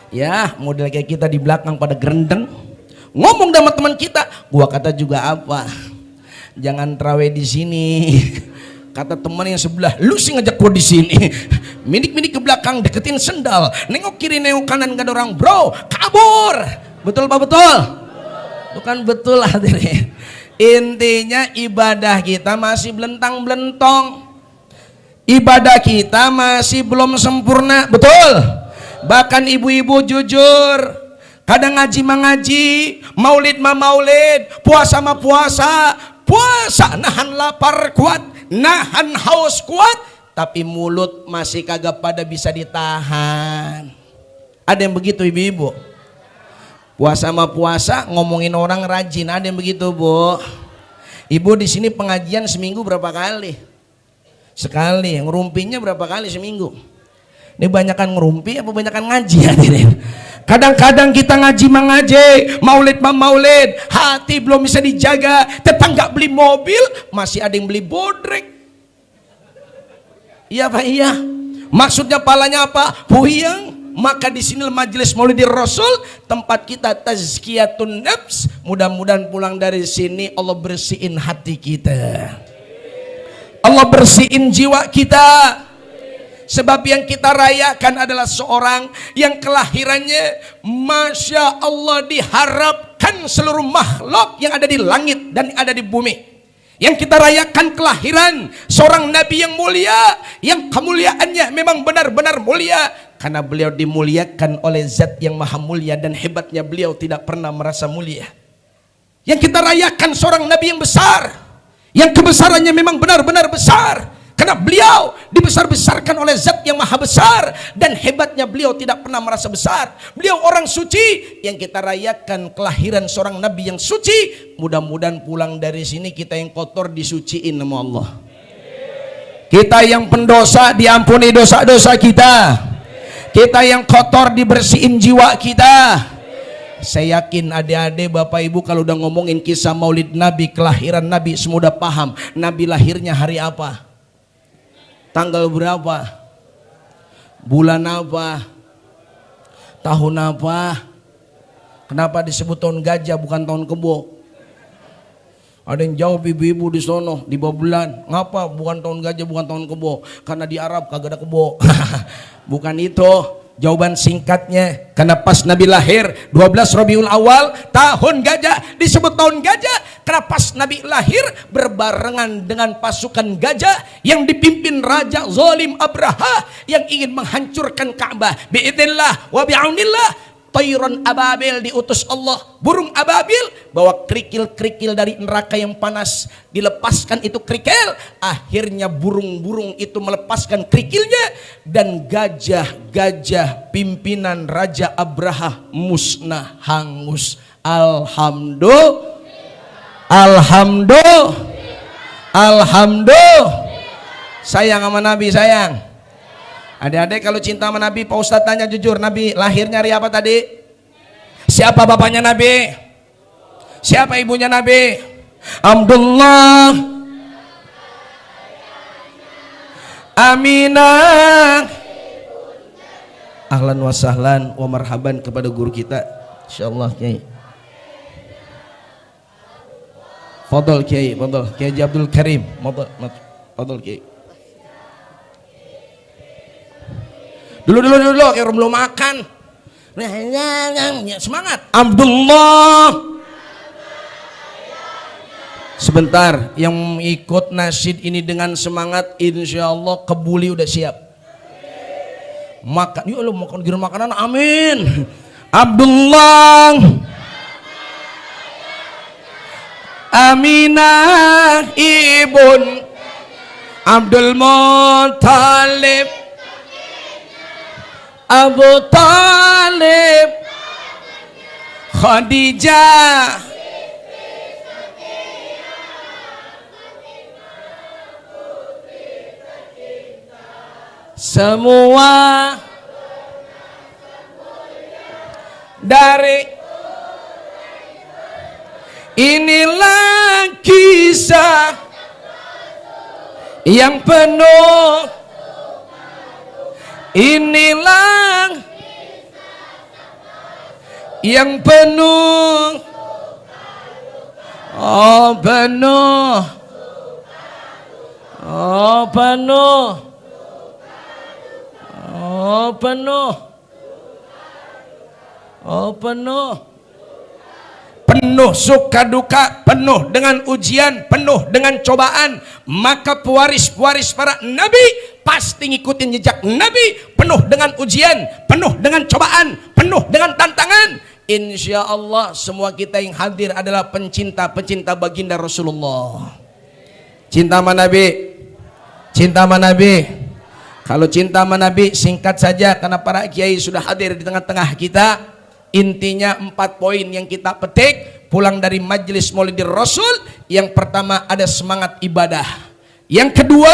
Ya, model kayak kita di belakang pada gerendeng. Ngomong sama teman kita, gua kata juga apa? Jangan terawih di sini. Kata teman yang sebelah, lu sih ngajak gua di sini. Minik-minik ke belakang deketin sendal, nengok kiri nengok kanan gak ada orang, bro, kabur. Betul Pak, betul? Bukan betul hadirin. Intinya ibadah kita masih belentang-belentong. Ibadah kita masih belum sempurna, betul? Bahkan ibu-ibu jujur, kadang ngaji mengaji, maulid mah maulid, puasa mah puasa, puasa nahan lapar kuat, nahan haus kuat, tapi mulut masih kagak pada bisa ditahan. Ada yang begitu ibu-ibu? Puasa mah puasa, ngomongin orang rajin, ada yang begitu Bu? Ibu di sini pengajian seminggu berapa kali? Sekali. Ngerumpinya berapa kali seminggu? Ini banyakan ngerumpi apa banyakan ngaji hadirin? Kadang-kadang kita ngaji mengaji, maulid maulid, hati belum bisa dijaga, tetangga beli mobil, masih ada yang beli bodrek. Iya Pak, iya. Maksudnya palanya apa? Puyeng. Maka di sini majelis Maulidin Rasul, tempat kita tazkiyatun nafs. Mudah-mudahan pulang dari sini Allah bersihin hati kita. Allah bersihin jiwa kita. Sebab yang kita rayakan adalah seorang yang kelahirannya Masya Allah diharapkan seluruh makhluk yang ada di langit dan yang ada di bumi. Yang kita rayakan kelahiran seorang Nabi yang mulia, yang kemuliaannya memang benar-benar mulia, karena beliau dimuliakan oleh zat yang maha mulia dan hebatnya beliau tidak pernah merasa mulia. Yang kita rayakan seorang Nabi yang besar, yang kebesarannya memang benar-benar besar, karena beliau dibesar-besarkan oleh zat yang maha besar dan hebatnya beliau tidak pernah merasa besar. Beliau orang suci, yang kita rayakan kelahiran seorang Nabi yang suci. Mudah-mudahan pulang dari sini kita yang kotor disuciin sama Allah. Kita yang pendosa diampuni dosa-dosa kita. Kita yang kotor dibersihin jiwa kita. Saya yakin adik-adik bapak ibu kalau udah ngomongin kisah maulid Nabi, kelahiran Nabi, semua udah paham. Nabi lahirnya hari apa? Tanggal berapa? Bulan apa? Tahun apa? Kenapa disebut tahun gajah bukan tahun kebo? Ada yang jawab ibu-ibu di sono di bawah bulan. Ngapa bukan tahun gajah bukan tahun kebo? Karena di Arab kagak ada kebo. Bukan itu. Jawaban singkatnya, karena pas Nabi lahir 12 Rabiul Awal tahun gajah, disebut tahun gajah karena pas Nabi lahir berbarengan dengan pasukan gajah yang dipimpin Raja Zalim Abraha yang ingin menghancurkan Ka'bah. Biidznillah wa bi'aunillah, Tayron ababil diutus Allah, burung ababil bawa kerikil-kerikil dari neraka yang panas, dilepaskan itu kerikil, akhirnya burung-burung itu melepaskan kerikilnya dan gajah-gajah pimpinan Raja Abraha musnah hangus. Alhamdulillah. Sayang sama Nabi, sayang. Adik-adik kalau cinta sama Nabi, Pak Ustadz tanya jujur, Nabi lahirnya hari apa tadi? Siapa bapaknya Nabi? Siapa ibunya Nabi? Abdullah, Aminah. Ahlan wa sahlan wa marhaban kepada guru kita. Insyaallah Kiai. Fadol Kiai, fadol Kiai Abdul Karim. Fadol Kiai. Dulu kayak belum makan. Semangat. Abdullah. Sebentar, yang ikut nasyid ini dengan semangat, insya Allah kebuli udah siap. Makan, yuk lo makan kira makanan, amin. Abdullah, Aminah, Ibun Abdul Muttalib, Abu Talib, Khadijah, semua dari inilah kisah yang penuh, inilah yang penuh, oh penuh, oh penuh, oh penuh, oh penuh, penuh suka duka, penuh dengan ujian, penuh dengan cobaan. Maka pewaris-pewaris para nabi pasti ngikutin jejak nabi, penuh dengan ujian, penuh dengan cobaan, penuh dengan tantangan. Insya Allah semua kita yang hadir adalah pencinta-pencinta baginda Rasulullah. Cinta sama nabi, cinta sama nabi. Kalau cinta sama nabi singkat saja, karena para kiai sudah hadir di tengah-tengah kita. Intinya 4 poin yang kita petik pulang dari majelis Maulidir Rasul. Yang pertama ada semangat ibadah, yang kedua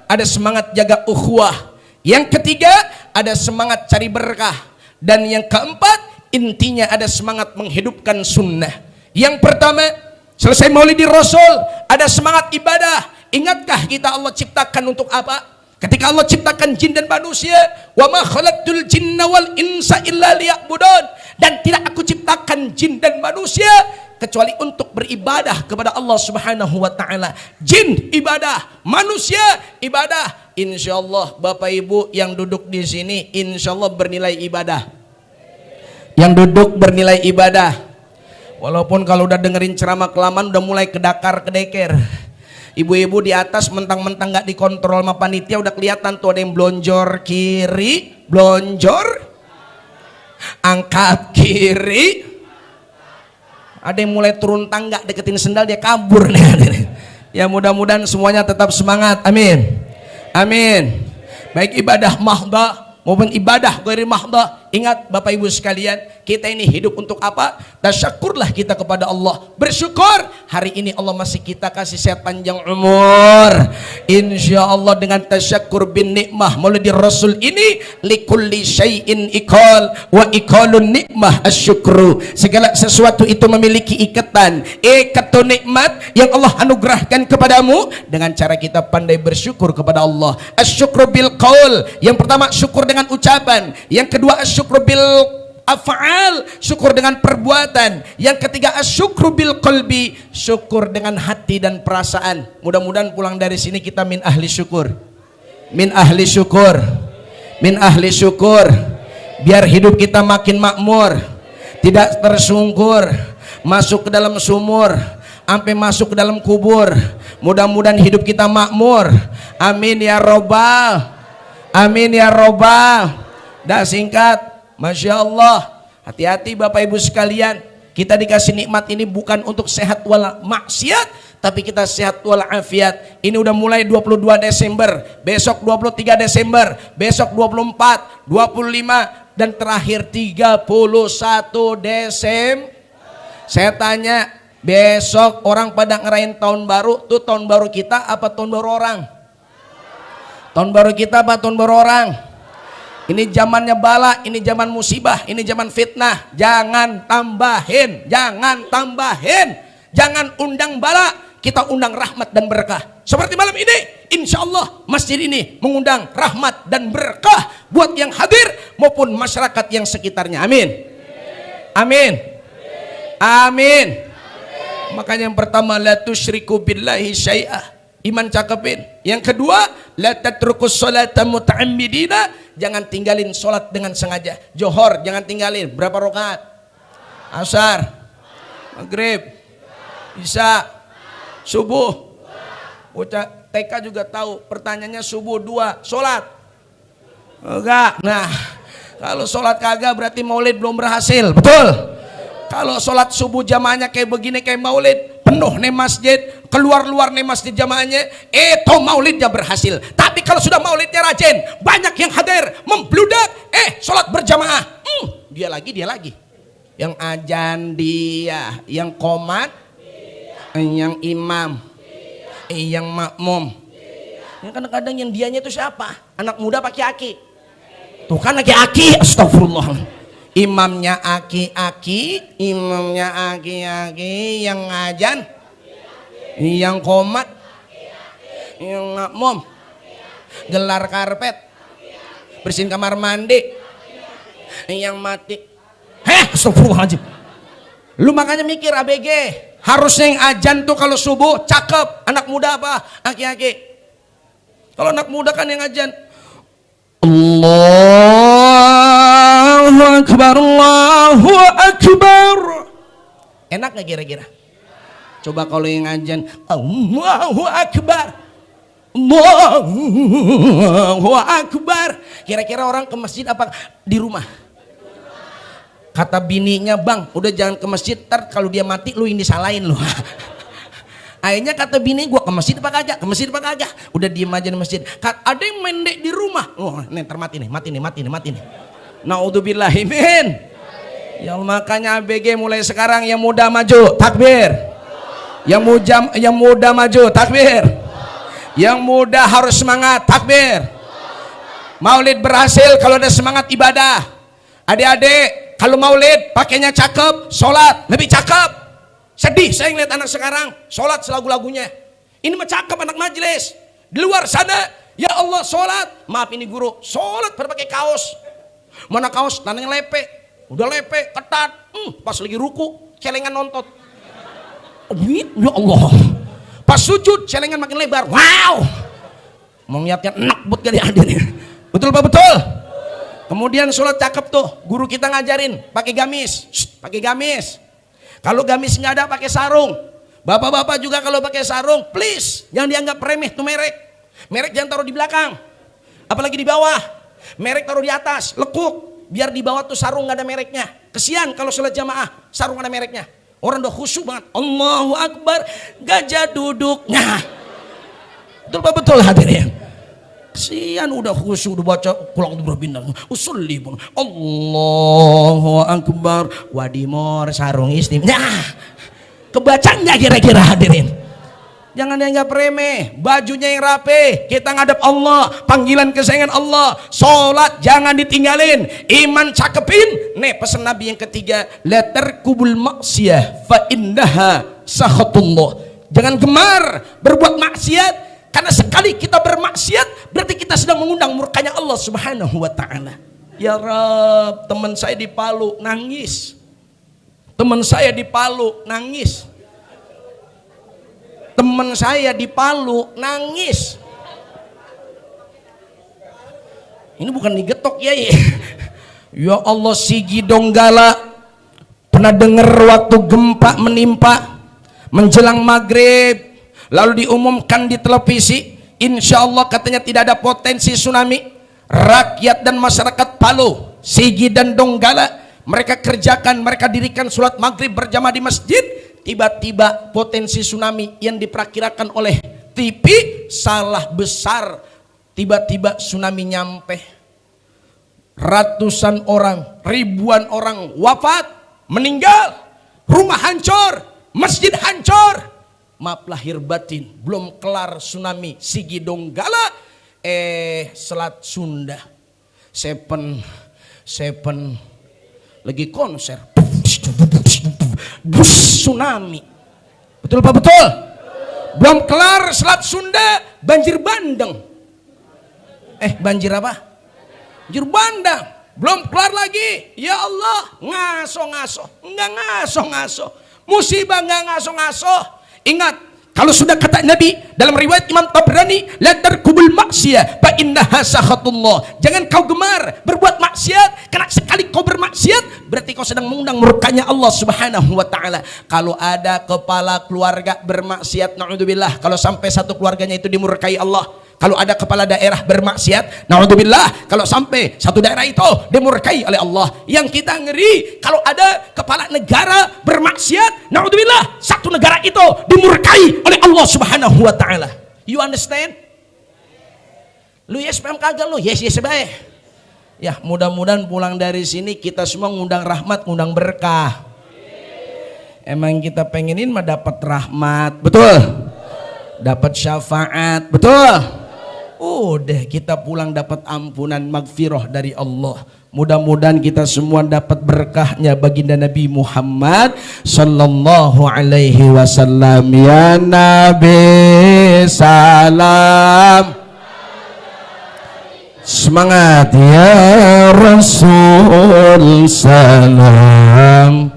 ada semangat jaga ukhuwah, yang ketiga ada semangat cari berkah, dan yang keempat intinya ada semangat menghidupkan sunnah. Yang pertama selesai Maulidir Rasul ada semangat ibadah. Ingatkah kita Allah ciptakan untuk apa? Ketika Allah ciptakan jin dan manusia, wa ma khalaqtul jinna wal insa illa liya'budun, dan tidak aku ciptakan jin dan manusia kecuali untuk beribadah kepada Allah Subhanahu wa taala. Jin ibadah, manusia ibadah. Insyaallah Bapak Ibu yang duduk di sini insyaallah bernilai ibadah. Yang duduk bernilai ibadah. Walaupun kalau udah dengerin ceramah kelamaan udah mulai kedakar-kedeker. Ibu-ibu di atas mentang-mentang nggak dikontrol sama panitia udah kelihatan tuh, ada yang blonjor kiri, blonjor, angkat kiri, ada yang mulai turun tangga deketin sendal dia kabur nih. Ya mudah-mudahan semuanya tetap semangat, amin, amin. Baik ibadah mahdah maupun ibadah ghairi mahdah. Ingat Bapak Ibu sekalian, kita ini hidup untuk apa? Tasyakurlah kita kepada Allah, bersyukur hari ini Allah masih kita kasih sehat panjang umur. Insya Allah dengan tasyakur bin nikmah Maulidir Rasul ini, likulli syai'in ikal wa ikalun nikmah asyukru. Segala sesuatu itu memiliki ikatan, ikatan nikmat yang Allah anugerahkan kepadamu dengan cara kita pandai bersyukur kepada Allah. Asyukru bil qaul, yang pertama syukur dengan ucapan, yang kedua syukur bil af'al, syukur dengan perbuatan, yang ketiga asyukru bil qalbi, syukur dengan hati dan perasaan. Mudah-mudahan pulang dari sini kita min ahli syukur, min ahli syukur, min ahli syukur, biar hidup kita makin makmur, tidak tersungkur, masuk ke dalam sumur sampai masuk ke dalam kubur. Mudah-mudahan hidup kita makmur, amin ya robbal, amin ya robbal. Dah singkat, Masya Allah. Hati-hati Bapak Ibu sekalian, kita dikasih nikmat ini bukan untuk sehat wal maksiat, tapi kita sehat wal afiat. Ini udah mulai 22 Desember, besok 23 Desember, besok 24, 25, dan terakhir 31 Desember. Saya tanya, besok orang pada ngerayain tahun baru, tuh tahun baru kita apa tahun baru orang? Tahun baru kita apa tahun baru orang? Ini zamannya bala, ini zaman musibah, ini zaman fitnah. Jangan tambahin, jangan tambahin, jangan undang bala, kita undang rahmat dan berkah. Seperti malam ini, insya Allah masjid ini mengundang rahmat dan berkah buat yang hadir maupun masyarakat yang sekitarnya. Amin, amin, amin. Makanya yang pertama, la tusyriku billahi syai'ah, iman cakepin. Yang kedua, la tatrukus sholata muta'ammidina, jangan tinggalin sholat dengan sengaja. Johor jangan tinggalin, berapa rakaat? Asar, maghrib, isya, subuh. Bocah TK juga tahu, pertanyaannya subuh 2, sholat enggak. Nah kalau sholat kagak berarti maulid belum berhasil, betul. Kalau sholat subuh jamaahnya kayak begini, kayak maulid penuh nih masjid, keluar-luar nih masjid jamaahnya, itu maulidnya berhasil. Tapi kalau sudah maulidnya rajin, banyak yang hadir, membludak, sholat berjamaah, dia lagi, yang ajan dia, yang qomat, yang imam, yang makmum. Ya kadang-kadang yang dianya itu siapa? Anak muda pakai aki, tuh kan aki-aki, astagfirullah. Imamnya aki-aki, imamnya aki-aki, yang ngajan, yang komat, yang makmum, gelar karpet, bersihin kamar mandi, yang mati. Astagfirullahaladzim. Lu makanya mikir ABG, harusnya yang ajan tuh kalau subuh cakep. Anak muda apa? Aki-aki. Kalau anak muda kan yang ajan Allahu Akbar, Allahu Akbar. Enak gak kira-kira? Coba kalau yang ajan Allahu Akbar, Allahu Akbar. Kira-kira orang ke masjid apa di rumah? Kata bininya, bang udah jangan ke masjid, ntar kalau dia mati lu yang disalahin lu. Akhirnya kata bini, gua ke masjid apa kagak? Ke masjid apa kagak? Udah diem aja di masjid. Ada yang mendek di rumah. Oh, nih ntar mati nih. Naudzubillahimin. Ya makanya ABG mulai sekarang yang muda maju, takbir. Yang muda maju, takbir. Yang muda harus semangat, takbir. Maulid berhasil kalau ada semangat ibadah. Adik-adik, kalau maulid pakainya cakep, sholat lebih cakep. Sedih saya ngeliat anak sekarang sholat selagu-lagunya. Ini mah cakep anak majelis. Di luar sana, ya Allah sholat. Maaf ini guru, sholat berpakai kaos. Mana kaos? Tanahnya lepe. Udah lepe, ketat. Pas lagi ruku, celengan nontot. Ya Allah. Pas sujud, celengan makin lebar. Wow. Mengingatkan enak buat gak dihadirin. Betul Pak, betul? Kemudian sholat cakep tuh. Guru kita ngajarin, pakai gamis. Pakai gamis. Kalau gamis nggak ada pakai sarung. Bapak-bapak juga kalau pakai sarung, please jangan dianggap remeh tuh merek. Merek jangan taruh di belakang, apalagi di bawah. Merek taruh di atas, lekuk. Biar di bawah tuh sarung nggak ada mereknya. Kesian kalau sholat jamaah sarung ada mereknya. Orang udah khusyuk banget. Allahu Akbar, gajah duduknya. Betul hadirin. Kesian udah khusyuk udah baca Qul a'udzu birabbil nas. Usolli bang. Allahu Akbar. Wadimor sarung istim. Nah, kebaca nggak kira-kira hadirin? Jangan dianggap remeh. Bajunya yang rapi. Kita ngadep Allah. Panggilan kesayangan Allah. Sholat jangan ditinggalin. Iman cakepin. Nih pesan Nabi yang ketiga. La tarkubul maksiyah fa innaha sakhatullah. Jangan gemar berbuat maksiat. Karena sekali kita bermaksiat berarti kita sedang mengundang murkanya Allah Subhanahu wa taala. Ya Rab, teman saya di Palu nangis. Teman saya di Palu nangis. Teman saya di Palu nangis. Ini bukan digetok ya. Ya Allah, Sigi Donggala pernah dengar waktu gempa menimpa menjelang maghrib. Lalu diumumkan di televisi, insya Allah katanya tidak ada potensi tsunami. Rakyat dan masyarakat Palu, Sigi dan Donggala, mereka kerjakan, mereka dirikan sholat maghrib berjamaah di masjid. Tiba-tiba potensi tsunami yang diperkirakan oleh TV salah besar. Tiba-tiba tsunami nyampe. Ratusan orang, ribuan orang wafat, meninggal, rumah hancur, masjid hancur. Maaf lahir batin, belum kelar tsunami Sigi Donggala, Selat Sunda, Seven lagi konser, tsunami. Betul Pak, betul? Belum kelar Selat Sunda, banjir bandang. Banjir apa? Banjir bandang. Belum kelar lagi. Ya Allah, ngaso-ngaso, enggak ngaso-ngaso. Musibah enggak ngaso-ngaso. Ingat, kalau sudah kata Nabi dalam riwayat Imam Tabrani, la tarkubul maksiyah fa innaha sakhatullah. Jangan kau gemar berbuat maksiat, karena sekali kau bermaksiat berarti kau sedang mengundang murkanya Allah Subhanahu wa taala. Kalau ada kepala keluarga bermaksiat, naudzubillah, kalau sampai satu keluarganya itu dimurkai Allah. Kalau ada kepala daerah bermaksiat, naudzubillah, kalau sampai satu daerah itu dimurkai oleh Allah. Yang kita ngeri kalau ada kepala negara bermaksiat, naudzubillah, satu negara itu dimurkai oleh Allah Subhanahu wa taala. You understand? Lu yes paham kagak lu? Yes baik. Ya, mudah-mudahan pulang dari sini kita semua ngundang rahmat, ngundang berkah. Emang kita pengenin mah dapat rahmat, betul? Dapat syafaat, betul? Udah kita pulang dapat ampunan magfirah dari Allah. Mudah-mudahan kita semua dapat berkahnya baginda Nabi Muhammad sallallahu alaihi wasallam. Ya Nabi salam. Semangat ya Rasul, salam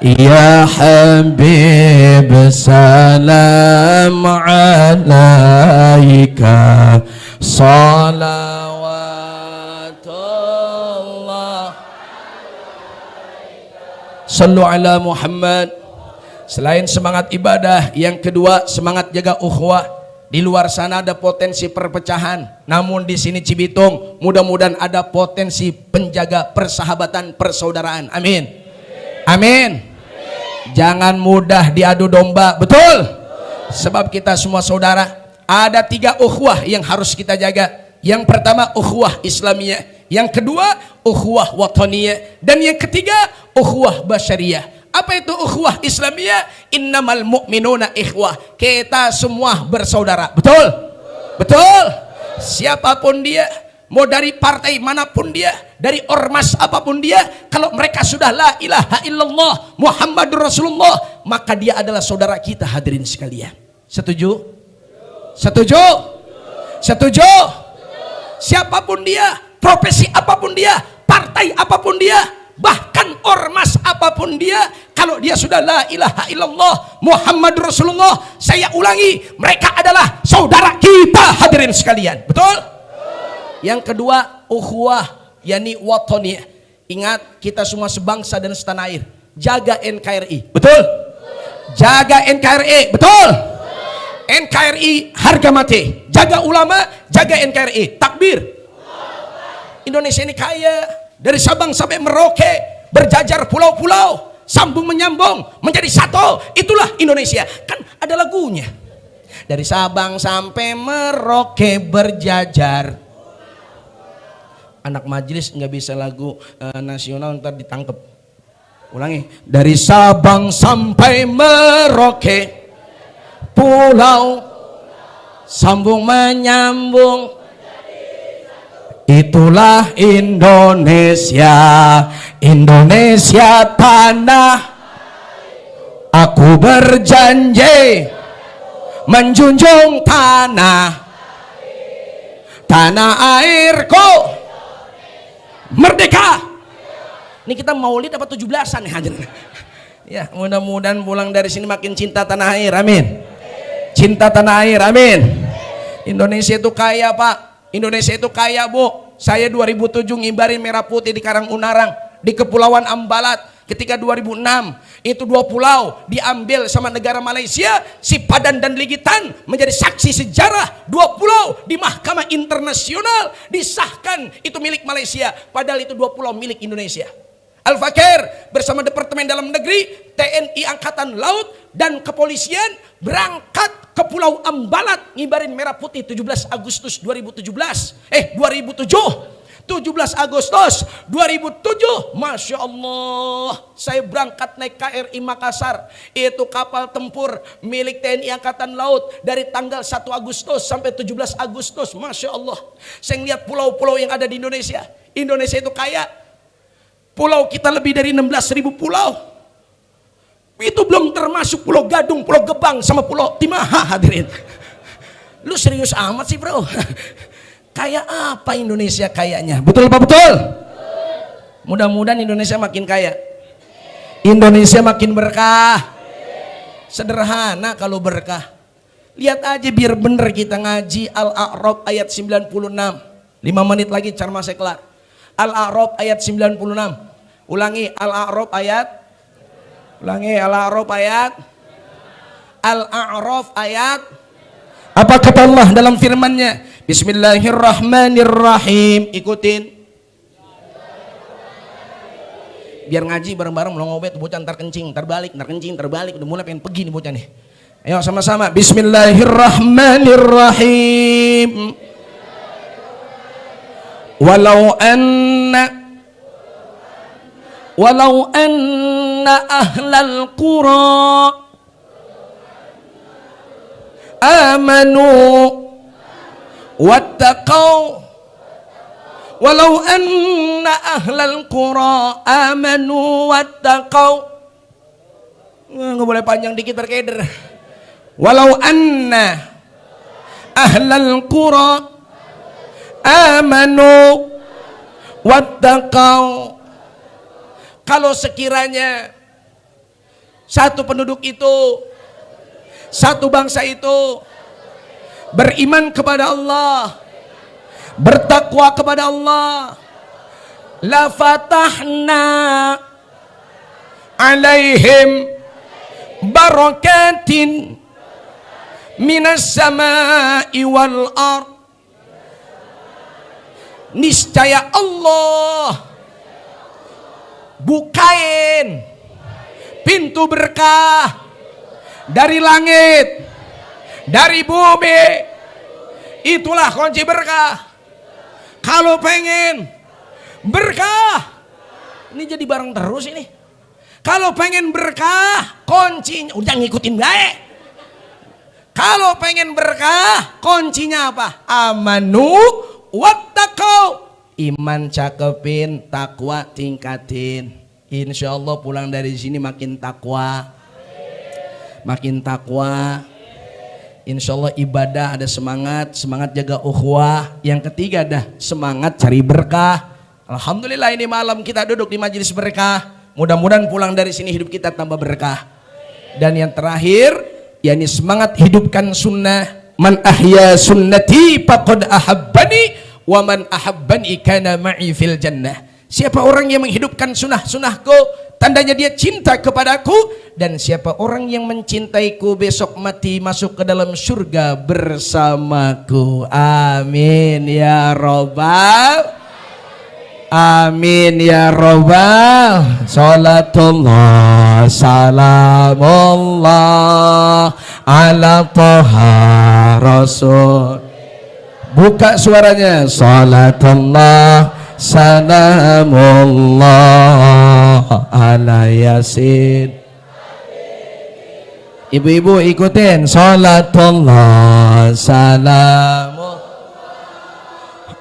ya Habib, salam alaika, salawatullah, sallu ala Muhammad. Selain semangat ibadah, yang kedua semangat jaga ukhuwah. Di luar sana ada potensi perpecahan, namun di sini Cibitung mudah-mudahan ada potensi penjaga persahabatan, persaudaraan. Amin. Amin. Jangan mudah diadu domba, betul? Sebab kita semua saudara. Ada 3 ukhuwah yang harus kita jaga. Yang pertama ukhuwah Islamiyah, yang kedua ukhuwah wataniyah, dan yang ketiga ukhuwah basyariyah. Apa itu ukhuwah Islamiyah? Innamal mu'minuna ikhwah. Kita semua bersaudara. Betul? Betul? Siapapun dia, mau dari partai manapun dia, dari ormas apapun dia, kalau mereka sudah la ilaha illallah Muhammadur Rasulullah, maka dia adalah saudara kita, hadirin sekalian. Setuju? Setuju? Setuju? Siapapun dia, profesi apapun dia, partai apapun dia, bahkan ormas apapun dia, kalau dia sudah la ilaha illallah Muhammad Rasulullah, saya ulangi, mereka adalah saudara kita, hadirin sekalian. Betul? Yang kedua ukhuwah, yakni wataniyah. Ingat, kita semua sebangsa dan setanah air. Jaga NKRI. Betul? Jaga NKRI. Betul? NKRI harga mati. Jaga ulama, jaga NKRI. Takbir. Indonesia ini kaya, dari Sabang sampai Merauke, berjajar pulau-pulau, sambung menyambung menjadi satu. Itulah Indonesia. Kan ada lagunya. Dari Sabang sampai Merauke berjajar. Anak majelis nggak bisa lagu nasional, ntar ditangkep. Ulangi. Dari Sabang sampai Merauke, pulau sambung menyambung, itulah Indonesia. Indonesia tanah, aku berjanji menjunjung tanah airku merdeka. Ini kita maulid apa 17-an ya? Ya, mudah-mudahan pulang dari sini makin cinta tanah air. Amin. Cinta tanah air. Amin. Indonesia itu kaya, Pak. Indonesia itu kaya, Bu. Saya 2007 ngibarin merah putih di Karang Unarang, di Kepulauan Ambalat. Ketika 2006 itu 2 pulau diambil sama negara Malaysia, si Padan dan Ligitan menjadi saksi sejarah. 2 pulau di Mahkamah Internasional disahkan itu milik Malaysia, padahal itu 2 pulau milik Indonesia. Al-Fakir bersama Departemen Dalam Negeri, TNI Angkatan Laut dan Kepolisian berangkat ke Pulau Ambalat ngibarin merah putih 17 Agustus 2007. 17 Agustus 2007, Masya Allah, saya berangkat naik KRI Makassar. Itu kapal tempur milik TNI Angkatan Laut dari tanggal 1 Agustus sampai 17 Agustus. Masya Allah, saya lihat pulau-pulau yang ada di Indonesia. Indonesia itu kaya. Pulau kita lebih dari 16.000 pulau. Itu belum termasuk Pulau Gadung, Pulau Gebang, sama Pulau Timaha, hadirin. Lu serius amat sih, bro? Kayak apa Indonesia kayaknya? Betul apa betul? Mudah-mudahan Indonesia makin kaya. Indonesia makin berkah. Sederhana kalau berkah. Lihat aja biar bener kita ngaji Al-A'raf ayat 96. 5 menit lagi ceramah saya kelar. Al-A'raf ayat 96. Ulangi, Al-A'raf ayat. Ulangi, Al-A'raf ayat. Al-A'raf ayat. Apa kata Allah dalam firman-Nya? Bismillahirrahmanirrahim. Ikutin. Biar ngaji bareng-bareng melong obet, bocah ntar kencing, ntar balik, ntar kencing, ntar balik. Udah mulai pengen pergi nih bocah nih. Ayo sama-sama. Bismillahirrahmanirrahim. Walau anna ahlal qura amanu wattaqau, walau anna ahlal qura amanu wattaqau. Nggak boleh panjang dikit berkeder. Walau anna ahlal qura amanu wattaqau. Kalau sekiranya satu penduduk itu, satu bangsa itu beriman kepada Allah, bertakwa kepada Allah, la fatahna alaihim barakatin minas samai wal ard. Niscaya Allah bukain pintu berkah dari langit, dari bumi. Itulah kunci berkah. Kalau pengen berkah, ini jadi barang terus ini. Kalau pengen berkah, kuncinya udah ngikutin baik. Kalau pengen berkah, kuncinya apa? Amanu wattaqau. Iman cakepin, takwa tingkatin. Insya Allah pulang dari sini makin takwa, makin takwa. Insya Allah ibadah ada semangat, semangat jaga ukhuwah. Yang ketiga dah semangat cari berkah. Alhamdulillah ini malam kita duduk di majelis berkah. Mudah-mudahan pulang dari sini hidup kita tambah berkah. Dan yang terakhir, yakni semangat hidupkan sunnah. Man ahya sunnati faqad ahabbani wa man ahabbani kana ma'i fil jannah. Siapa orang yang menghidupkan sunnah-sunnahku, tandanya dia cinta kepadaku. Dan siapa orang yang mencintaiku besok mati masuk ke dalam surga bersamaku. Amin ya robbal, amin ya robbal. Salatullah salamullah ala toha rasul. Buka suaranya. Salatullah salamullah ala yasin. Ibu-ibu ikutin. Salatullah salamullah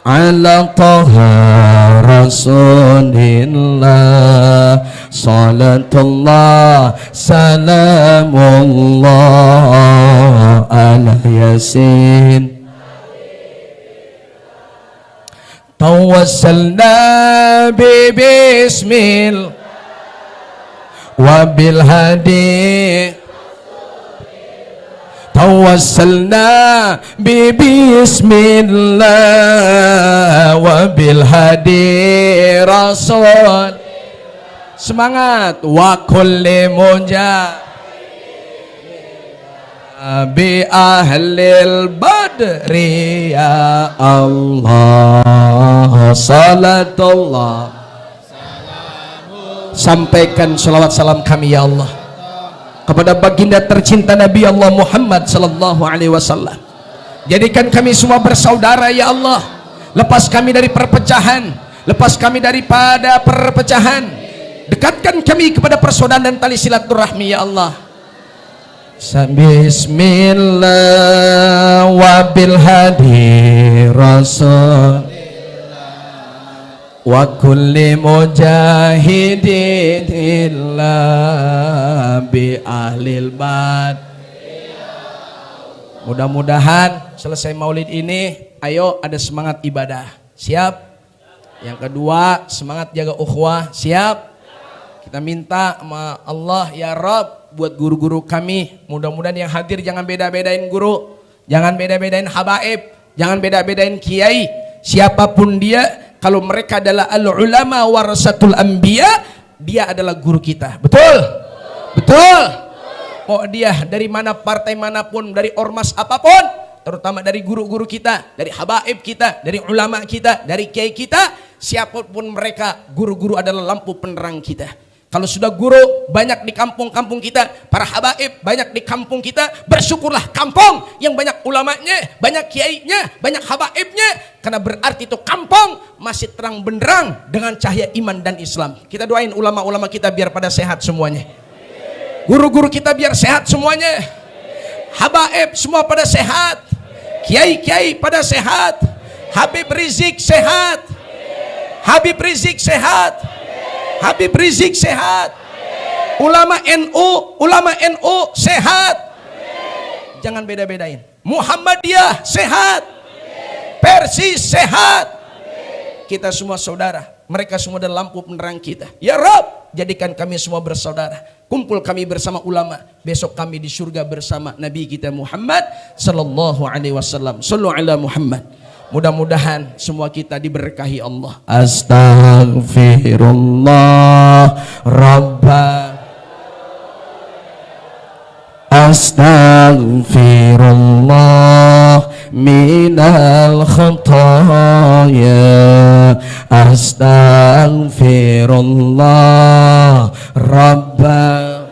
ala toha rasulillah. Salatullah salamullah ala yasin. Tawassalna bismil wabil hadi. Tawassalna bismillah wabil hadi rasul. Semangat. Wa kulli mujah bi ahlil badri ya Allah. Salatullah, sampaikan salawat salam kami ya Allah kepada baginda tercinta Nabi Allah Muhammad sallallahu alaihi wasallam. Jadikan kami semua bersaudara ya Allah. Lepas kami dari perpecahan, lepas kami daripada perpecahan, dekatkan kami kepada persaudaraan dan tali silaturahmi ya Allah. Bismillah wabil hadi rasul wa kulli mujahidillah bi ahlil bad. Mudah-mudahan selesai maulid ini, ayo ada semangat ibadah. Siap? Yang kedua, semangat jaga ukhuwah. Siap? Kita minta sama Allah ya Rabb buat guru-guru kami, mudah-mudahan yang hadir jangan beda-bedain guru, jangan beda-bedain habaib, jangan beda-bedain kiai, siapapun dia. Kalau mereka adalah al-ulama warasatul anbiya, dia adalah guru kita. Betul? Betul? Mau dia dari mana, partai manapun, dari ormas apapun, terutama dari guru-guru kita, dari habaib kita, dari ulama kita, dari kiai kita, siapapun mereka, guru-guru adalah lampu penerang kita. Kalau sudah guru banyak di kampung-kampung kita, para habaib banyak di kampung kita, bersyukurlah kampung yang banyak ulamanya, banyak kiainya, banyak habaibnya, karena berarti itu kampung masih terang benderang dengan cahaya iman dan Islam. Kita doain ulama-ulama kita biar pada sehat semuanya, guru-guru kita biar sehat semuanya, habaib semua pada sehat, kiai-kiai pada sehat, Habib Rizik sehat, Habib Rizik sehat, Habib Rizik sehat, ulama NU sehat. Jangan beda-bedain. Muhammadiyah sehat, Persis sehat. Kita semua saudara, mereka semua adalah lampu penerang kita. Ya Rabb, jadikan kami semua bersaudara. Kumpul kami bersama ulama. Besok kami di surga bersama Nabi kita Muhammad sallallahu alaihi wasallam. Sallu ala Muhammad. Mudah-mudahan semua kita diberkahi Allah. Astaghfirullah Rabbana. Astaghfirullah minal khataya. Astaghfirullah Rabbana.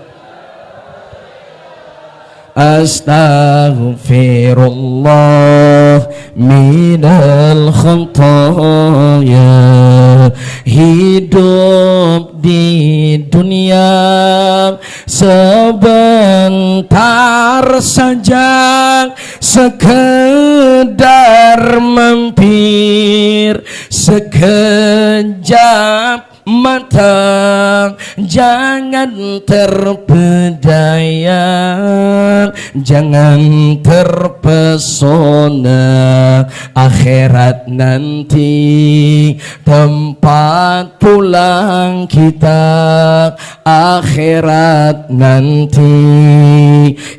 Astaghfirullah minal khataya. Hidup di dunia sebentar saja, sekedar mampir sekejap mata, jangan terpedaya, jangan terpesona. Akhirat nanti tempat pulang kita, akhirat nanti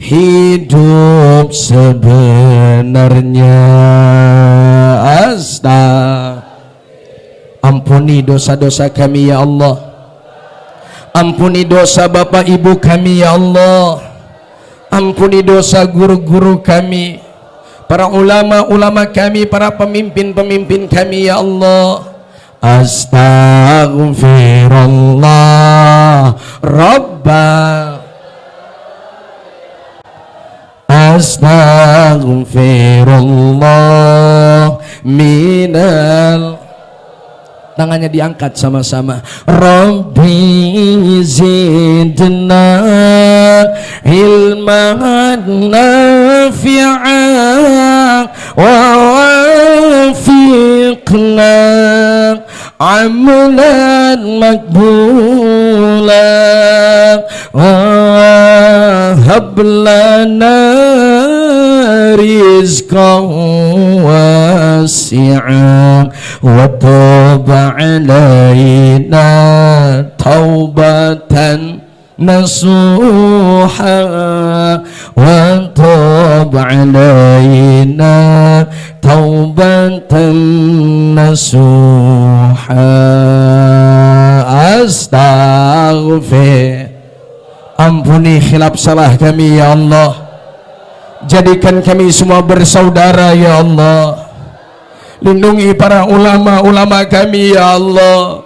hidup sebenarnya. Ampuni dosa-dosa kami ya Allah. Ampuni dosa bapak ibu kami ya Allah. Ampuni dosa guru-guru kami, para ulama-ulama kami, para pemimpin-pemimpin kami ya Allah. Astaghfirullah Rabbana. Astaghfirullah minal. Tangannya diangkat sama-sama. Rabbi zidna ilman nafi'an wa wafiqna amalan makbulan wa hablana rizqan wasi'an wa tub alaina taubatan nasuha wa tub alaina taubatan nasuha. Astaghfir. Ampuni khilaf salah kami ya Allah. Jadikan kami semua bersaudara ya Allah. Lindungi para ulama-ulama kami ya Allah.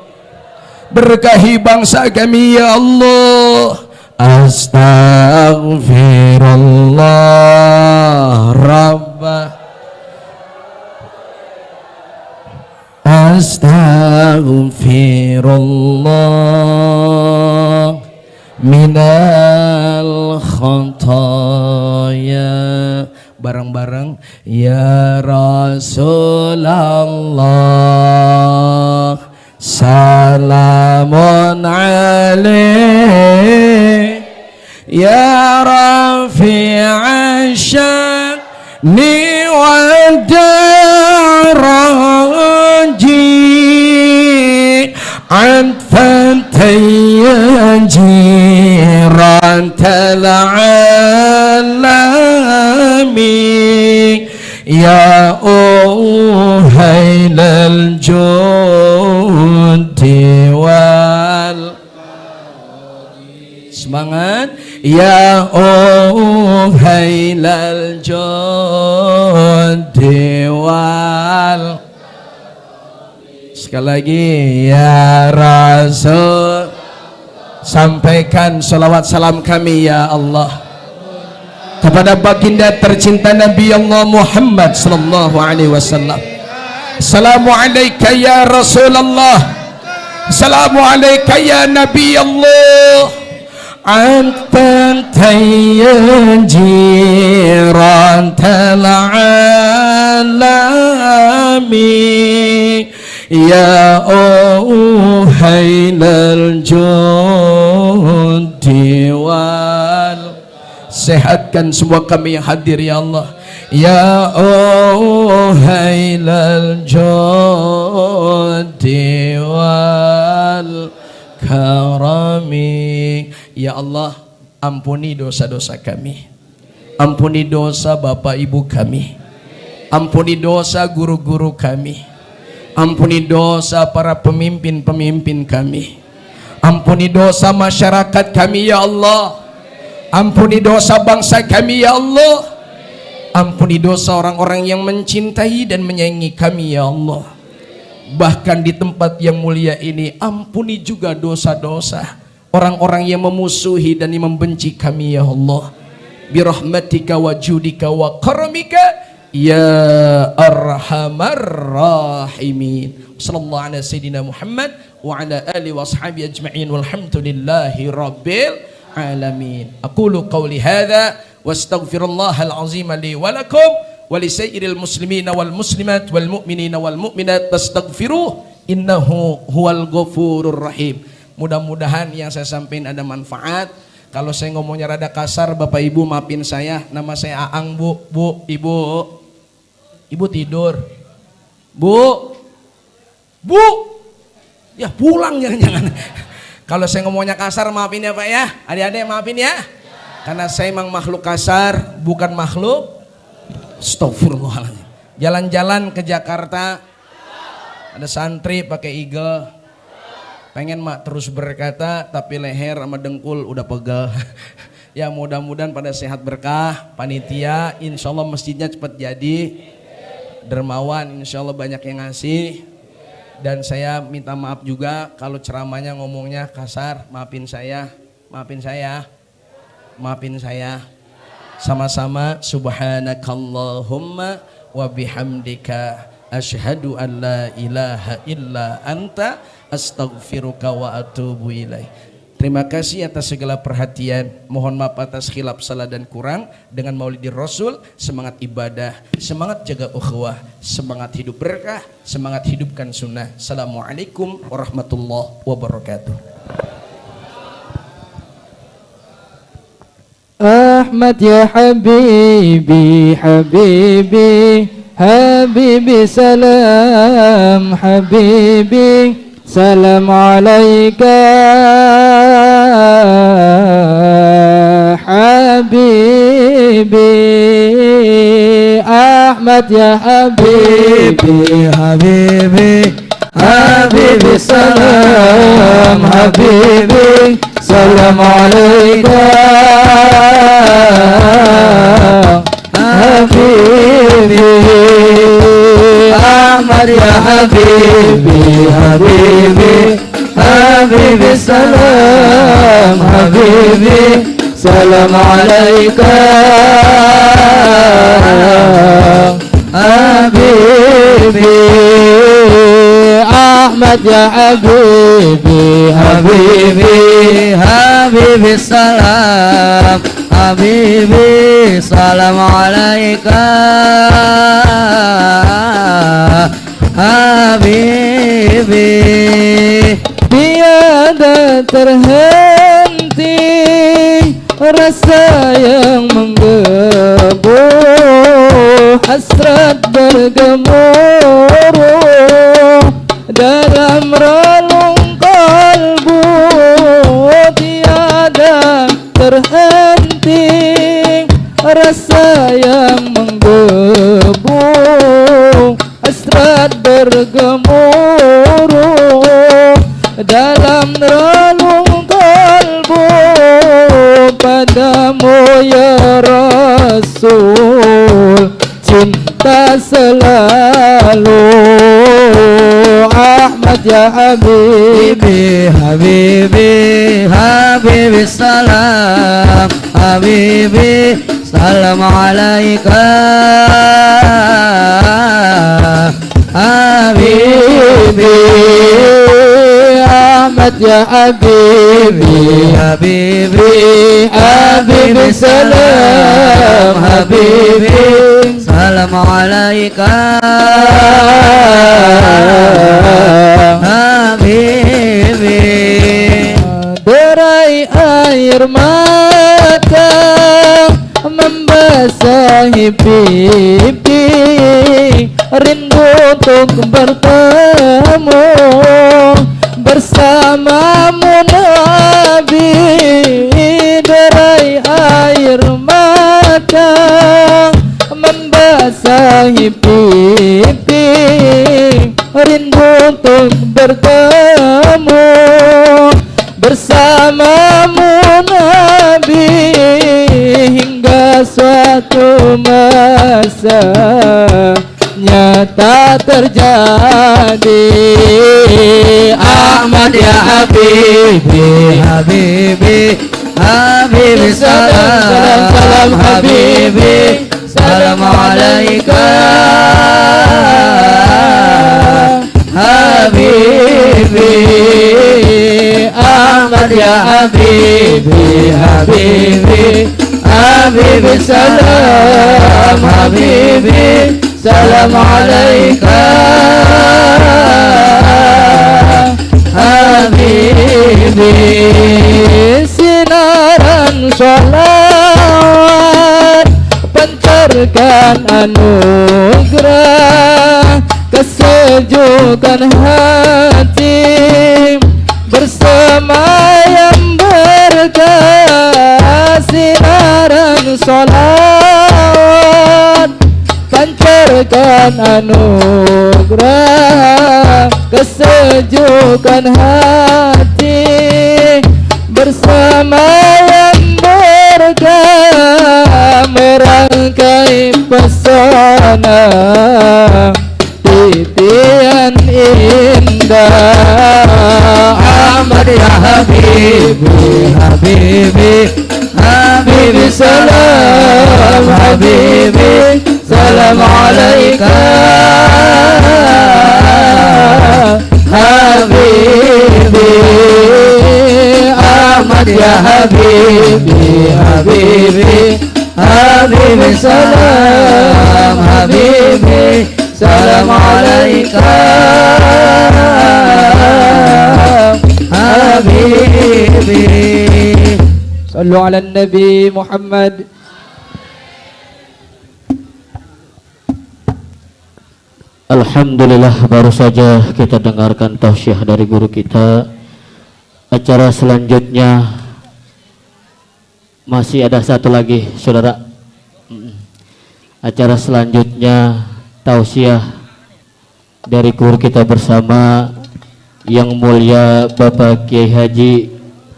Berkahi bangsa kami ya Allah. Astaghfirullah Rabbana. Astaghfirullah minal khataya. Bareng-bareng ya Rasulullah salamun alaik ya rafi'a sya'ni wa daraji anfan tayyiran tal'alami ya uhailal judi wal. Semangat. Ya uhailal judi wal. Sekali lagi ya Rasul. Sampaikan salawat salam kami ya Allah kepada baginda tercinta Nabi Allah Muhammad sallallahu alaihi wasallam. Assalamu alayka ya Rasulullah. Assalamu alayka ya Nabi Allah. Anta tayyiran tal'alami ya uhailal judi wal. sehatkan semua kami yang hadir ya Allah. Ya hailal jodi wal karami. Ya Allah, ampuni dosa-dosa kami, ampuni dosa bapak ibu kami, ampuni dosa guru-guru kami, ampuni dosa para pemimpin-pemimpin kami, ampuni dosa masyarakat kami ya Allah, ampuni dosa bangsa kami ya Allah, ampuni dosa orang-orang yang mencintai dan menyayangi kami ya Allah. Bahkan di tempat yang mulia ini ampuni juga dosa-dosa orang-orang yang memusuhi dan yang membenci kami ya Allah. Birahmatika wa judika wa karamika ya arhamar rahimin. Sallallahu ala sayyidina Muhammad wa ala alihi wa ashabihi ajma'in walhamdulillahi rabbil alamin. Aqulu qawli hadha wastaghfirullahal azim li wa lakum wa li sayyidil muslimina wal muslimat wal mu'minina wal mu'minat fastaghfiruh innahu huwal ghafurur rahim. Mudah-mudahan yang saya sampaikan ada manfaat. Kalau saya ngomongnya rada kasar, Bapak Ibu maafin saya. Nama saya Aang, Bu. Bu, Ibu. Ibu tidur. Bu. Bu. Ya pulang jangan-jangan. Kalau saya ngomongnya kasar maafin ya Pak ya. Adik-adik maafin ya. Karena saya emang makhluk kasar, bukan makhluk. Astagfirullahaladzim. Jalan-jalan ke Jakarta, ada santri pakai eagle. Pengen mak terus berkata, tapi leher sama dengkul udah pegel. Ya mudah-mudahan pada sehat berkah. Panitia, insya Allah masjidnya cepat jadi. Dermawan, insya Allah banyak yang ngasih. Dan saya minta maaf juga kalau ceramahnya ngomongnya kasar. Maafin saya, maafin saya, maafin saya. Sama-sama. Subhanakallahumma wa bihamdika asyhadu an la ilaha illa anta astaghfiruka wa atubu ilaih. Terima kasih atas segala perhatian. Mohon maaf atas khilaf, salah dan kurang. Dengan Maulidir Rasul, semangat ibadah, semangat jaga ukhuwah, semangat hidup berkah, semangat hidupkan sunnah. Assalamualaikum warahmatullahi wabarakatuh. Ahmad ya habibi, habibi, habibi salam, habibi salam alaika habibi. Ahmad ya habibi, habibi, habibi salam, habibi salam alaika habibi. Ahmad ya habibi, habibi, habibi salam, habibi salam alaika habibi. Ahmad ya habibi, habibi, habibi salam, habibi salam alaika habibi. Tiada terhenti rasa yang menggebu, hasrat bergemuruh dalam relung kalbu. Tiada terhenti rasa yang menggebu, hasrat bergemuruh dalam relung kalbu. Padamu ya Rasul cinta selalu. Ahmad ya habibi, habibi, habibi salam, habibi salam alaika habibi. Ahmad ya habibi, habibi, habibi salam, habibi salam alaika habibi. Derai air mata membasahi pipi, rindu untuk bertemu bersamamu Nabi. Derai air mata membasahi pipi, rindu untuk bertemu bersamamu Nabi. Hingga suatu masa nyata terjadi. Ahmad ya Habibi, Habibi, Habibi, salam, salam, salam Habibi, salam alaika Habibi. Ahmad ya Habibi, Habibi, Habibi, salam Habibi, salam alaika Habibi. Sinaran sholawat pancarkan anugerah, kesejukan hati bersama yang berkah. Sinaran sholawat pancarkan anugerah, kesejukan hati bersama yang berkah. Merangkai pesona titian indah. Ahmad ya Habibi, Habibi, Habibi, salam Habibi, salam alaika Habibi. Ahmad ya Habibi, Habibi, Habibi, salam Habibi, salam alaika Habibi. Sallu ala Nabi Muhammad. Alhamdulillah, baru saja kita dengarkan tausiah dari guru kita. Acara selanjutnya masih ada satu lagi, saudara. Acara selanjutnya tausiah dari guru kita bersama yang mulia Bapak Kiai Haji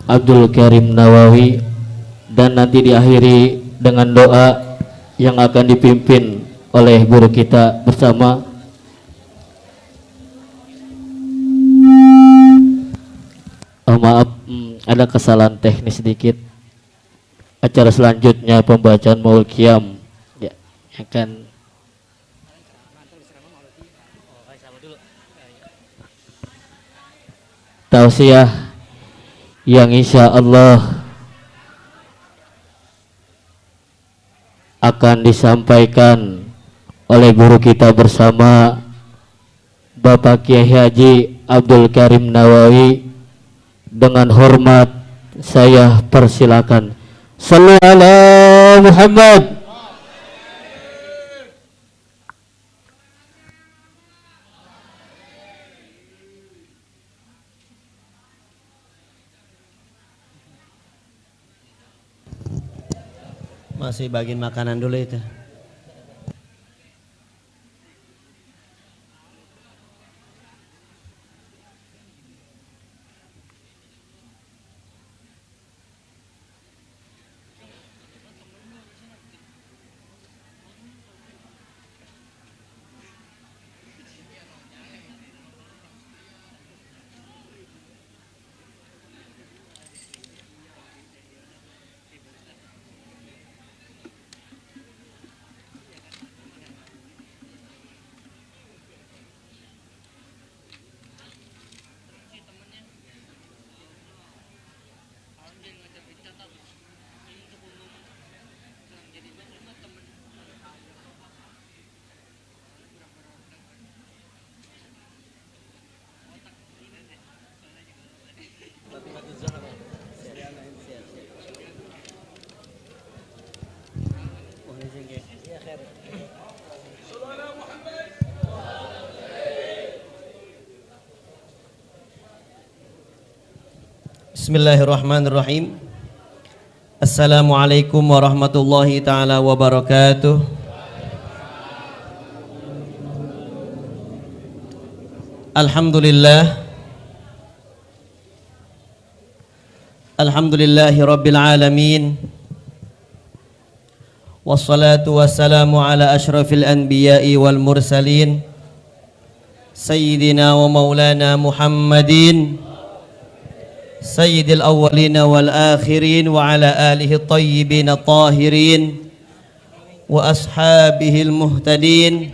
Abdul Karim Nawawi, dan nanti diakhiri dengan doa yang akan dipimpin oleh guru kita bersama. Maaf, ada kesalahan teknis sedikit. Acara selanjutnya pembacaan Maul Qiyam ya, akan tausiah yang insya Allah akan disampaikan oleh guru kita bersama Bapak Kiai Haji Abdul Karim Nawawi. Dengan hormat saya persilakan. Sallu ala Muhammad. Masih bagiin makanan dulu itu. Bismillahirrahmanirrahim. Assalamualaikum warahmatullahi taala wabarakatuh. Alhamdulillah. Alhamdulillahi rabbil alamin. Wassalatu wassalamu ala asyrafil anbiya'i wal mursalin Sayyidina wa maulana Muhammadin Sayyidil awwalina wal akhirin wa ala alihi tayyibin tahirin wa ashabihil muhtadin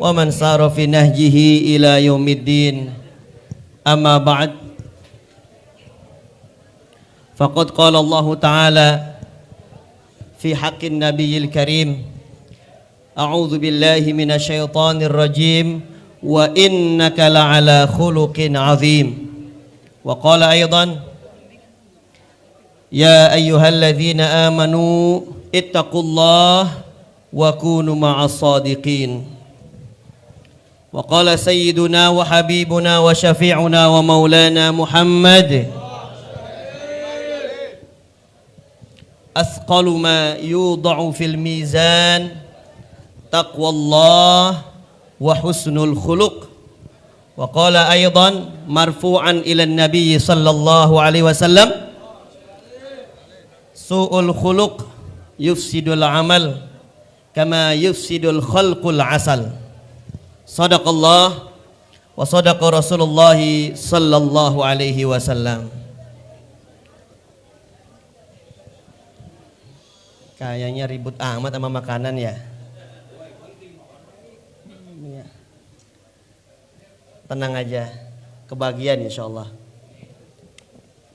wa man sara fi nahjihi ila yaumiddin. Amma ba'd. Faqad qala Allah Ta'ala fi haqqin nabiyil karim, a'udzu billahi minasy syaithanir rajim, wa innaka la'ala khuluqin 'azim. Wa qala aidan, ya ayyuhalladzina amanu ittaqullaha wa kunu ma'as shadiqin. Wa qala sayyiduna wa habibuna wa syafi'una wa maulana Muhammad, asqalu ma yudha'u fil mizan taqwallah wa husnul khuluq. Wa qala aidan marfu'an ila nabiy sallallahu alaihi wasallam, su'ul khuluq yufsidul amal kama yufsidul khalqul asal. Sadaqallah wa sadaqa Rasulullah sallallahu alaihi wasallam. Kayaknya ribut amat sama makanan ya. Tenang aja, kebagian insyaallah.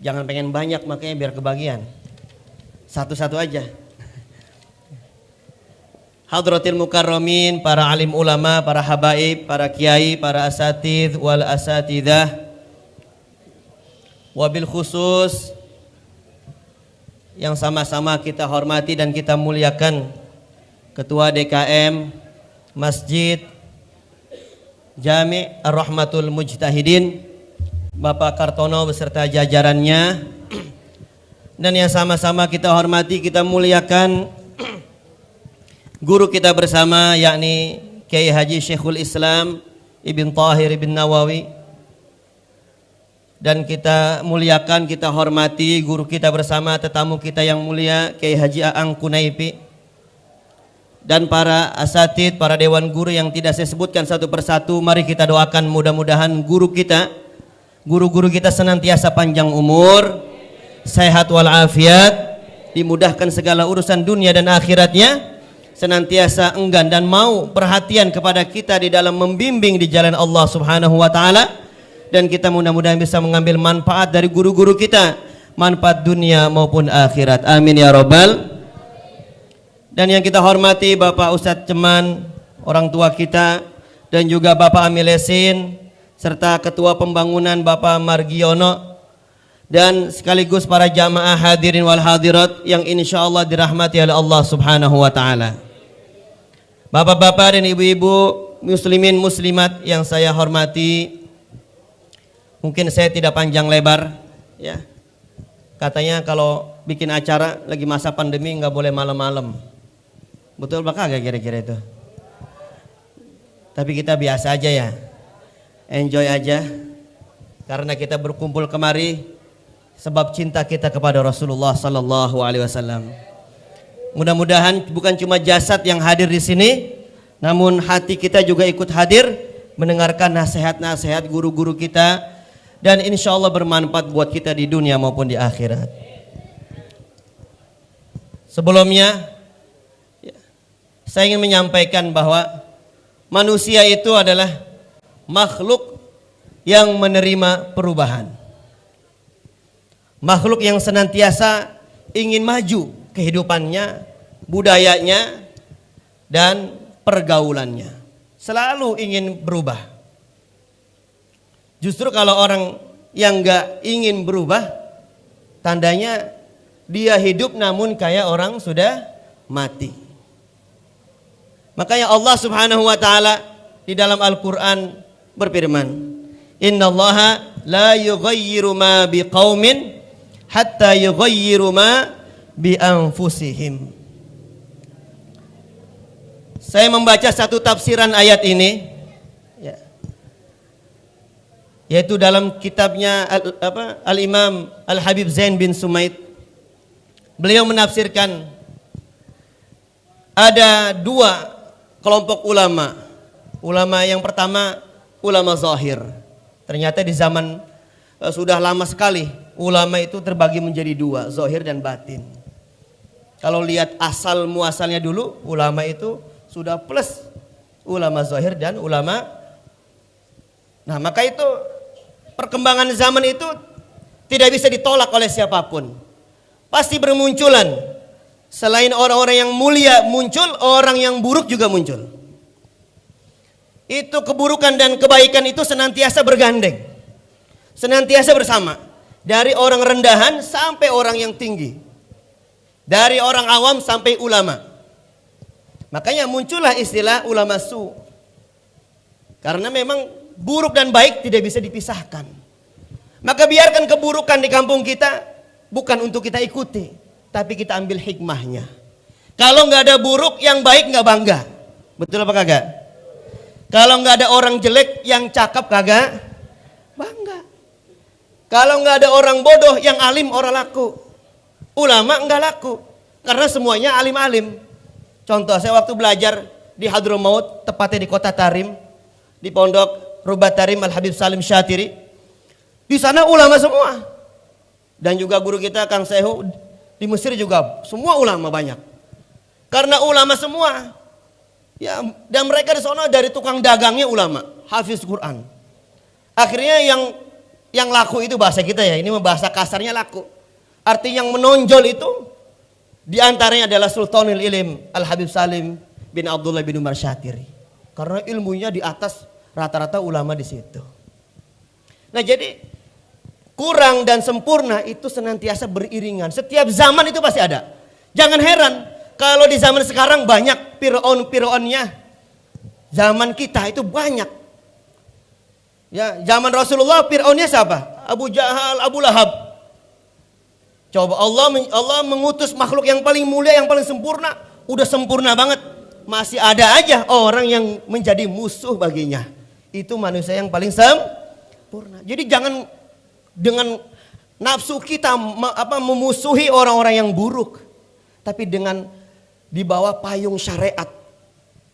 Jangan pengen banyak, makanya biar kebagian. Satu-satu aja. Hadratil mukarramin, para alim ulama, para habaib, para kiai, para asatidz wal asatidah. Wabil khusus yang sama-sama kita hormati dan kita muliakan Ketua DKM Masjid Jami' Ar-Rahmatul Mujtahidin Bapak Kartono beserta jajarannya, dan yang sama-sama kita hormati, kita muliakan guru kita bersama, yakni Kiai Haji Syekhul Islam Ibn Tahir Ibn Nawawi, dan kita muliakan, kita hormati guru kita bersama, tetamu kita yang mulia Kiai Haji Aang Kunaipi, dan para asatid, para dewan guru yang tidak saya sebutkan satu persatu. Mari kita doakan mudah-mudahan guru kita, guru-guru kita senantiasa panjang umur, sehat walafiat, dimudahkan segala urusan dunia dan akhiratnya, senantiasa enggan dan mau perhatian kepada kita di dalam membimbing di jalan Allah Subhanahu wa taala, dan kita mudah-mudahan bisa mengambil manfaat dari guru-guru kita, manfaat dunia maupun akhirat. Amin ya rabbal. Dan yang kita hormati Bapak Ustadz Ceman, orang tua kita, dan juga Bapak Amilesin, serta Ketua Pembangunan Bapak Margiono, dan sekaligus para jamaah hadirin wal hadirat yang insya Allah dirahmati oleh Allah Subhanahu wa ta'ala. Bapak-bapak dan ibu-ibu muslimin muslimat yang saya hormati, mungkin saya tidak panjang lebar ya. Katanya kalau bikin acara lagi masa pandemi nggak boleh malam-malam. Betul bakal gak kira-kira itu? Tapi kita biasa aja ya, enjoy aja, karena kita berkumpul kemari sebab cinta kita kepada Rasulullah sallallahu alaihi wasallam. Mudah-mudahan bukan cuma jasad yang hadir di sini, namun hati kita juga ikut hadir mendengarkan nasihat-nasihat guru-guru kita, dan insya Allah bermanfaat buat kita di dunia maupun di akhirat. Sebelumnya saya ingin menyampaikan bahwa manusia itu adalah makhluk yang menerima perubahan, makhluk yang senantiasa ingin maju kehidupannya, budayanya, dan pergaulannya, selalu ingin berubah. Justru kalau orang yang gak ingin berubah, tandanya dia hidup namun kayak orang sudah mati. Makanya Allah Subhanahu wa taala di dalam Al-Qur'an berfirman, "Innallaha la yughayyiru ma biqaumin hatta yughayyiru ma bi anfusihim. Saya membaca satu tafsiran ayat ini, ya, yaitu dalam kitabnya Al-Imam Al-Habib Zain bin Sumaid. Beliau menafsirkan ada dua kelompok ulama. Ulama yang pertama ulama zahir. Ternyata di zaman sudah lama sekali ulama itu terbagi menjadi dua, zahir dan batin. Kalau lihat asal muasalnya dulu, ulama itu sudah plus ulama zahir dan ulama. Nah, maka itu perkembangan zaman itu tidak bisa ditolak oleh siapapun. Pasti bermunculan. Selain orang-orang yang mulia muncul, orang yang buruk juga muncul. Itu keburukan dan kebaikan itu senantiasa bergandeng, senantiasa bersama. Dari orang rendahan sampai orang yang tinggi, dari orang awam sampai ulama. Makanya muncullah istilah ulama su. Karena memang buruk dan baik tidak bisa dipisahkan. Maka biarkan keburukan di kampung kita bukan untuk kita ikuti, tapi kita ambil hikmahnya. Kalau nggak ada buruk, yang baik nggak bangga. Betul apa kagak? Kalau nggak ada orang jelek, yang cakep kagak bangga. Kalau nggak ada orang bodoh, yang alim orang laku. Ulama nggak laku, karena semuanya alim-alim. Contoh, saya waktu belajar di Hadramaut, tepatnya di kota Tarim, di pondok Rubat Tarim Al-Habib Salim Syatiri. Di sana ulama semua. Dan juga guru kita Kang Sehu di Mesir juga semua ulama banyak. Karena ulama semua. Ya, dan mereka di sana dari tukang dagangnya ulama, hafiz Quran. Akhirnya yang laku itu bahasa kita ya, ini bahasa kasarnya laku. Artinya yang menonjol itu di antaranya adalah Sultanul Ilim Al-Habib Salim bin Abdullah bin Umar Syatiri. Karena ilmunya di atas rata-rata ulama di situ. Nah, jadi kurang dan sempurna itu senantiasa beriringan. Setiap zaman itu pasti ada. Jangan heran kalau di zaman sekarang banyak Fir'aun-Fir'aunnya. Zaman kita itu banyak. Ya, zaman Rasulullah Fir'aunnya siapa? Abu Jahal, Abu Lahab. Coba Allah mengutus makhluk yang paling mulia, yang paling sempurna. Udah sempurna banget. Masih ada aja orang yang menjadi musuh baginya. Itu manusia yang paling sempurna. Jadi jangan dengan nafsu kita memusuhi orang-orang yang buruk. Tapi dengan di bawah payung syariat.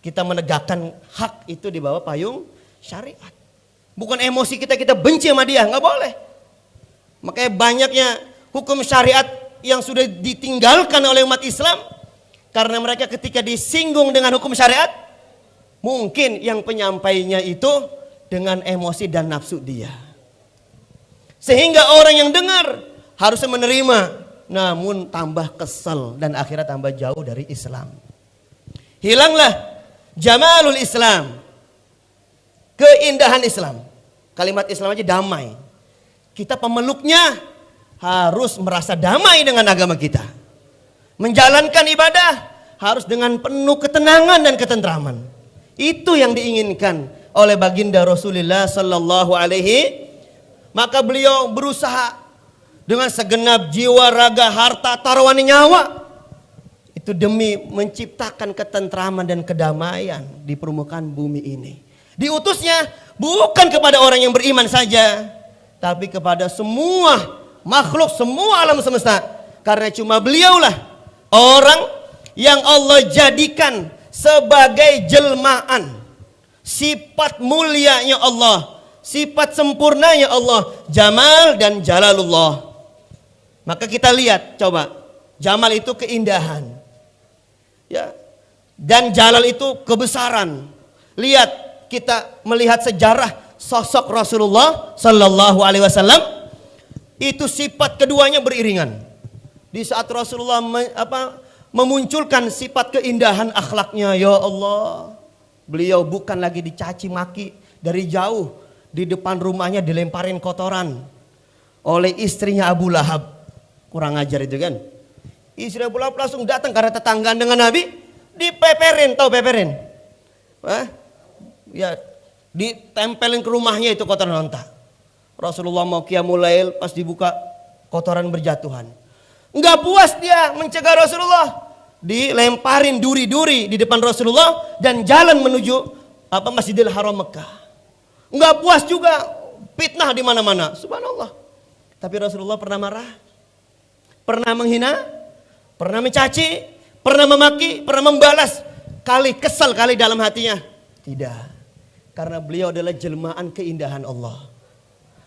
Kita menegakkan hak itu di bawah payung syariat. Bukan emosi kita benci sama dia, nggak boleh. Makanya banyaknya hukum syariat yang sudah ditinggalkan oleh umat Islam. Karena mereka ketika disinggung dengan hukum syariat, mungkin yang penyampainya itu dengan emosi dan nafsu dia. Sehingga orang yang dengar harusnya menerima, namun tambah kesal dan akhirnya tambah jauh dari Islam. Hilanglah jamalul Islam, keindahan Islam. Kalimat Islam aja damai. Kita pemeluknya harus merasa damai dengan agama kita. Menjalankan ibadah harus dengan penuh ketenangan dan ketentraman. Itu yang diinginkan oleh baginda Rasulullah sallallahu alaihi. Maka beliau berusaha dengan segenap jiwa, raga, harta, taruhan nyawa. Itu demi menciptakan ketentraman dan kedamaian di permukaan bumi ini. Diutusnya bukan kepada orang yang beriman saja, tapi kepada semua makhluk, semua alam semesta. Karena cuma beliaulah orang yang Allah jadikan sebagai jelmaan sifat mulianya Allah, sifat sempurnanya Allah, Jamal dan Jalalullah. Maka kita lihat, coba, Jamal itu keindahan, ya, dan Jalal itu kebesaran. Lihat, kita melihat sejarah sosok Rasulullah Sallallahu Alaihi Wasallam, itu sifat keduanya beriringan. Di saat Rasulullah memunculkan sifat keindahan akhlaknya, ya Allah, beliau bukan lagi dicaci maki dari jauh, di depan rumahnya dilemparin kotoran oleh istrinya Abu Lahab. Kurang ajar itu kan. Istri Abu Lahab langsung datang karena tetanggaan dengan Nabi, dipeperin, tahu peperin? Ya, ditempelin ke rumahnya itu kotoran onta. Rasulullah mau qiyamul lail, pas dibuka kotoran berjatuhan. Enggak puas dia mencegah Rasulullah, dilemparin duri-duri di depan Rasulullah dan jalan menuju Masjidil Haram Mekah. Enggak puas juga, fitnah di mana-mana. Subhanallah. Tapi Rasulullah pernah marah, pernah menghina, pernah mencaci, pernah memaki, pernah membalas, kesal kali dalam hatinya? Tidak. Karena beliau adalah jelmaan keindahan Allah.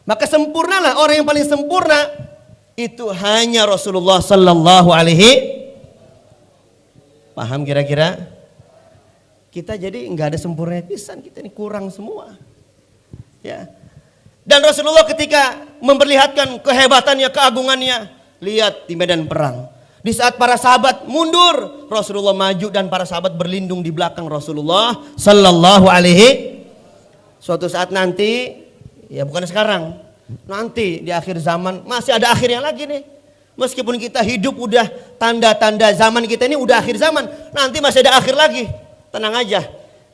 Maka sempurnalah, orang yang paling sempurna itu hanya Rasulullah sallallahu alaihi. Paham kira-kira? Kita jadi nggak ada sempurna pisan, kita ini kurang semua. Ya. Dan Rasulullah ketika memperlihatkan kehebatannya, keagungannya, lihat di medan perang. Di saat para sahabat mundur, Rasulullah maju dan para sahabat berlindung di belakang Rasulullah sallallahu alaihi. Suatu saat nanti, ya bukan sekarang, nanti di akhir zaman masih ada akhirnya lagi nih. Meskipun kita hidup udah tanda-tanda zaman kita ini udah akhir zaman, nanti masih ada akhir lagi. Tenang aja,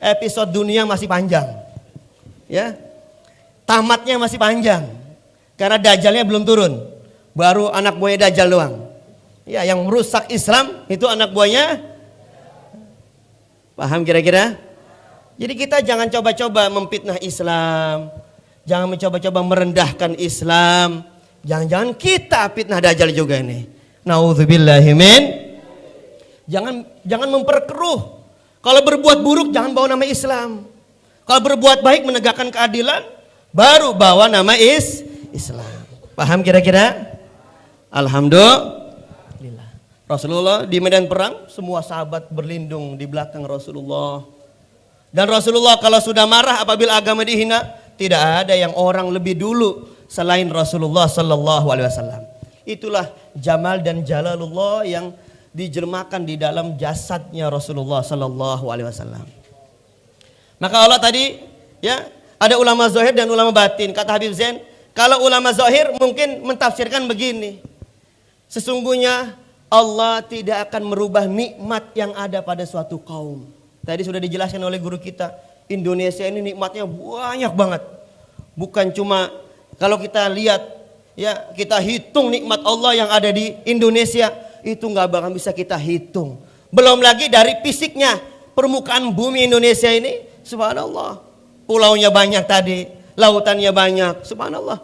episode dunia masih panjang. Ya. Tamatnya masih panjang. Karena Dajjalnya belum turun. Baru anak buahnya Dajjal doang. Ya, yang merusak Islam itu anak buahnya. Paham kira-kira? Jadi kita jangan coba-coba memfitnah Islam. Jangan mencoba-coba merendahkan Islam. Jangan-jangan kita fitnah Dajjal juga ini. Nauzubillahi min. Jangan memperkeruh. Kalau berbuat buruk jangan bawa nama Islam. Kalau berbuat baik menegakkan keadilan, baru bawa nama Islam. Paham kira-kira? Alhamdulillah. Rasulullah di medan perang, semua sahabat berlindung di belakang Rasulullah. Dan Rasulullah kalau sudah marah apabila agama dihina, tidak ada yang orang lebih dulu selain Rasulullah sallallahu alaihi wasallam. Itulah jamal dan jalalullah yang dijelmakan di dalam jasadnya Rasulullah sallallahu alaihi wasallam. Maka Allah tadi ya, ada ulama zahir dan ulama batin. Kata Habib Zain, kalau ulama zahir mungkin mentafsirkan begini. Sesungguhnya Allah tidak akan merubah nikmat yang ada pada suatu kaum. Tadi sudah dijelaskan oleh guru kita, Indonesia ini nikmatnya banyak banget. Bukan cuma kalau kita lihat ya, kita hitung nikmat Allah yang ada di Indonesia, itu nggak bakal bisa kita hitung. Belum lagi dari fisiknya, permukaan bumi Indonesia ini, subhanallah, pulaunya banyak tadi, lautannya banyak, subhanallah.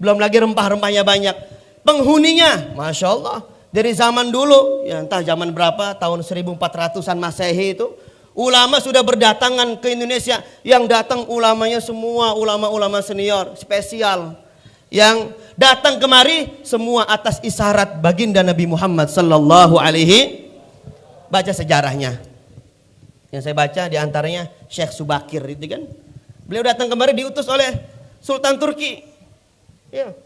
Belum lagi rempah-rempahnya banyak, penghuninya, masya Allah. Dari zaman dulu, ya entah zaman berapa, tahun 1400-an Masehi itu, ulama sudah berdatangan ke Indonesia. Yang datang ulamanya semua ulama-ulama senior, spesial. Yang datang kemari semua atas isyarat baginda Nabi Muhammad sallallahu alaihi. Baca sejarahnya. Yang saya baca diantaranya Syekh Subakir itu kan. Beliau datang kemari diutus oleh Sultan Turki. Ya.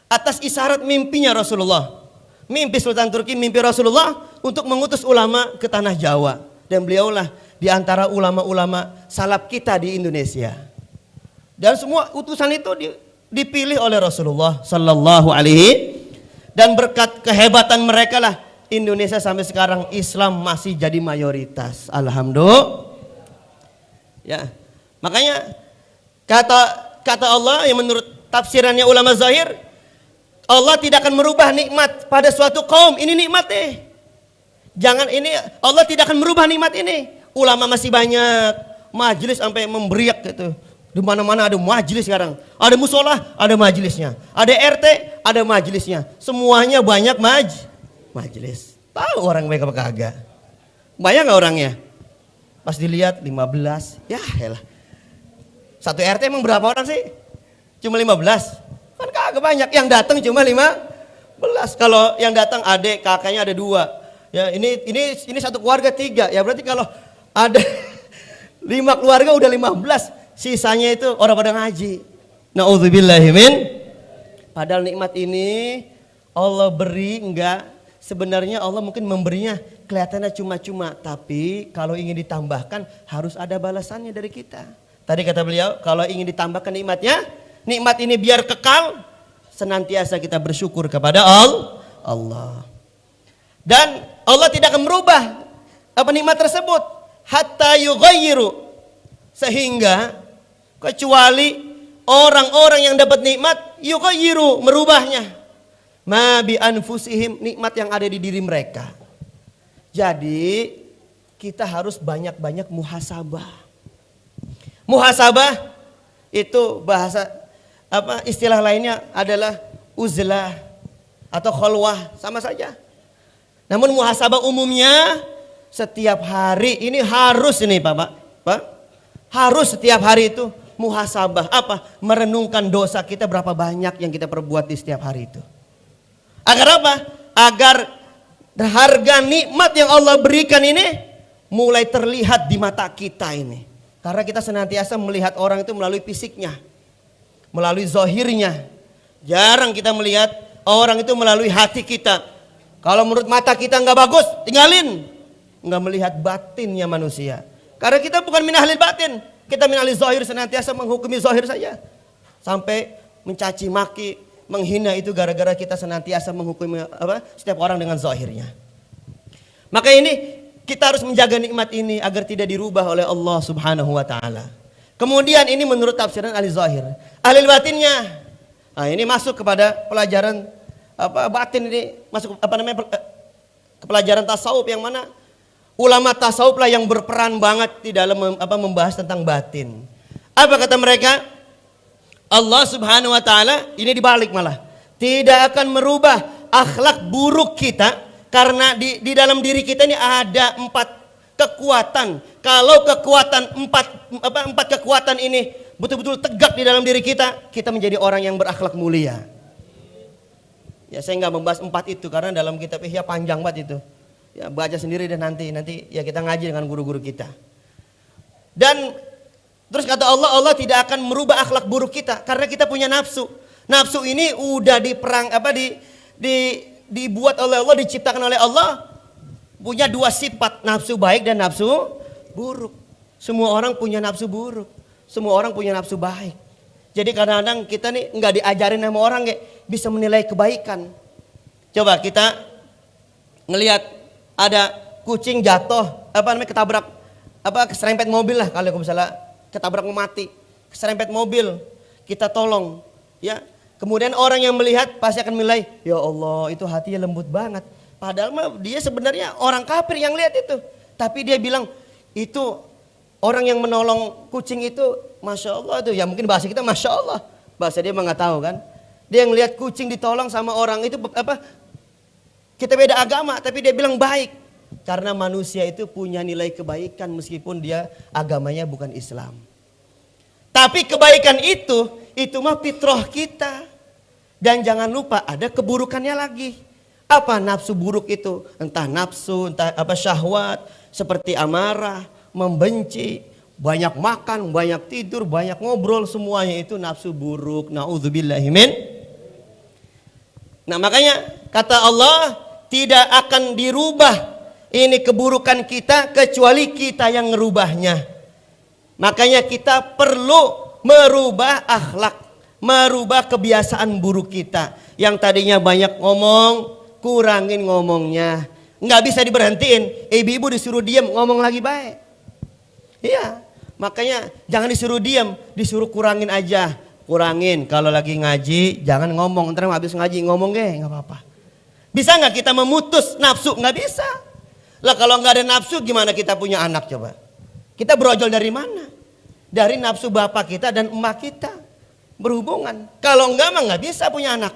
Atas isyarat mimpinya Rasulullah. Mimpi Sultan Turki, mimpi Rasulullah untuk mengutus ulama ke tanah Jawa. Dan beliaulah diantara ulama-ulama salaf kita di Indonesia. Dan semua utusan itu dipilih oleh Rasulullah sallallahu alaihi, dan berkat kehebatan mereka lah Indonesia sampai sekarang Islam masih jadi mayoritas. Alhamdulillah. Ya. Makanya kata Allah yang menurut tafsirannya ulama zahir, Allah tidak akan merubah nikmat pada suatu kaum. Ini nikmat Jangan ini, Allah tidak akan merubah nikmat ini. Ulama masih banyak, majelis sampai memberiak gitu. Di mana-mana ada majelis sekarang. Ada musola, ada majelisnya. Ada RT, ada majelisnya. Semuanya banyak majelis. Tahu orang mereka kagak? Banyak nggak orangnya? Pas dilihat 15, ya elah. Satu RT emang berapa orang sih? Cuma 15. Kan kagak banyak. Yang datang cuma 15. Kalau yang datang adik, kakaknya ada 2. Ya, ini satu keluarga 3. Ya berarti kalau ada 5 keluarga udah 15. Sisanya itu orang pada ngaji. Na'udzubillahi min. Padahal nikmat ini Allah beri enggak. Sebenarnya Allah mungkin memberinya kelihatannya cuma-cuma. Tapi kalau ingin ditambahkan harus ada balasannya dari kita. Tadi kata beliau, kalau ingin ditambahkan nikmatnya, nikmat ini biar kekal, senantiasa kita bersyukur kepada Allah. Dan Allah tidak akan merubah nikmat tersebut hatta yughayyiru, sehingga kecuali orang-orang yang dapat nikmat yughayyiru, merubahnya. ma bi anfusihim, nikmat yang ada di diri mereka. Jadi kita harus banyak-banyak muhasabah. Muhasabah itu bahasa istilah lainnya adalah uzlah atau khalwah, sama saja. Namun muhasabah umumnya setiap hari ini harus ini Pak. Harus setiap hari itu muhasabah. Apa? Merenungkan dosa kita berapa banyak yang kita perbuat di setiap hari itu. Agar apa? Agar harga nikmat yang Allah berikan ini mulai terlihat di mata kita ini. Karena kita senantiasa melihat orang itu melalui fisiknya, melalui zahirnya. Jarang kita melihat orang itu melalui hati kita. Kalau menurut mata kita nggak bagus, tinggalin. Nggak melihat batinnya manusia. Karena kita bukan min ahlil batin. Kita min ahlil zahir, senantiasa menghukumi zahir saja. Sampai mencaci maki, menghina itu gara-gara kita senantiasa menghukumi setiap orang dengan zahirnya. Maka ini kita harus menjaga nikmat ini agar tidak dirubah oleh Allah Subhanahu wa taala. Kemudian ini menurut tafsiran ahli zahir. Ahli batinnya. Nah, ini masuk kepada pelajaran batin ini, masuk ke pelajaran tasawuf yang mana ulama tasawuf lah yang berperan banget di dalam membahas tentang batin. Apa kata mereka? Allah Subhanahu wa taala ini dibalik malah. Tidak akan merubah akhlak buruk kita karena di dalam diri kita ini ada 4 kekuatan. Kalau kekuatan 4 kekuatan ini betul-betul tegak di dalam diri kita, kita menjadi orang yang berakhlak mulia. Ya saya nggak membahas 4 itu karena dalam kitab Ihya panjang banget itu. Ya baca sendiri deh nanti ya kita ngaji dengan guru-guru kita. Dan terus kata Allah tidak akan merubah akhlak buruk kita karena kita punya nafsu. Nafsu ini udah dibuat oleh Allah, diciptakan oleh Allah, punya 2 sifat, nafsu baik dan nafsu buruk. Semua orang punya nafsu buruk, semua orang punya nafsu baik. Jadi kadang-kadang kita nih nggak diajarin sama orang kayak bisa menilai kebaikan. Coba kita ngelihat ada kucing jatuh, ketabrak, keserempet mobil lah, kalau misalnya ketabrak mati, keserempet mobil, kita tolong, ya. Kemudian orang yang melihat pasti akan menilai, ya Allah itu hatinya lembut banget. Padahal mah dia sebenarnya orang kafir yang lihat itu. Tapi dia bilang itu orang yang menolong kucing itu, Masya Allah tuh. Ya mungkin bahasa kita Masya Allah. Bahasa dia mah nggak tahu kan. Dia yang lihat kucing ditolong sama orang itu kita beda agama tapi dia bilang baik. Karena manusia itu punya nilai kebaikan meskipun dia agamanya bukan Islam. Tapi kebaikan itu mah fitrah kita. Dan jangan lupa ada keburukannya lagi. Apa nafsu buruk itu? Entah nafsu, entah syahwat, seperti amarah, membenci, banyak makan, banyak tidur, banyak ngobrol, semuanya itu nafsu buruk. Na'udzubillahi min. Nah makanya kata Allah tidak akan dirubah ini keburukan kita kecuali kita yang ngerubahnya. Makanya kita perlu merubah akhlak, merubah kebiasaan buruk kita. Yang tadinya banyak ngomong, kurangin ngomongnya. Nggak bisa diberhentiin, ibu-ibu disuruh diam, ngomong lagi baik. Iya, makanya jangan disuruh diam, disuruh kurangin aja. Kurangin, kalau lagi ngaji jangan ngomong, ntar habis ngaji ngomong nggak apa-apa. Bisa nggak kita memutus nafsu? Nggak bisa. Lah kalau nggak ada nafsu gimana kita punya anak coba? Kita berojol dari mana? Dari nafsu bapak kita dan emak kita berhubungan. Kalau enggak mah nggak bisa punya anak.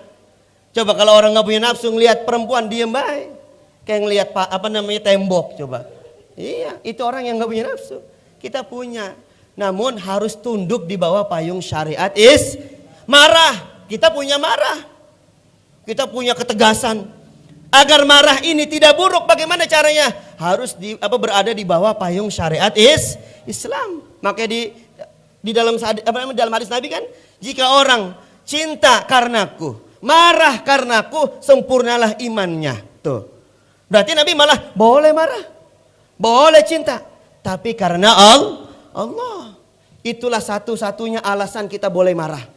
Coba kalau orang nggak punya nafsu ngelihat perempuan diem baik, kayak ngelihat tembok coba. Iya, itu orang yang nggak punya nafsu. Kita punya, namun harus tunduk di bawah payung syariat marah. Kita punya marah, kita punya ketegasan. Agar marah ini tidak buruk, bagaimana caranya? Harus berada di bawah payung syariat Islam. Makanya di dalam hadis Nabi kan, jika orang cinta karenaku, marah karenaku, sempurnalah imannya. Tuh. Berarti Nabi malah boleh marah, boleh cinta, tapi karena Allah. Itulah satu-satunya alasan kita boleh marah.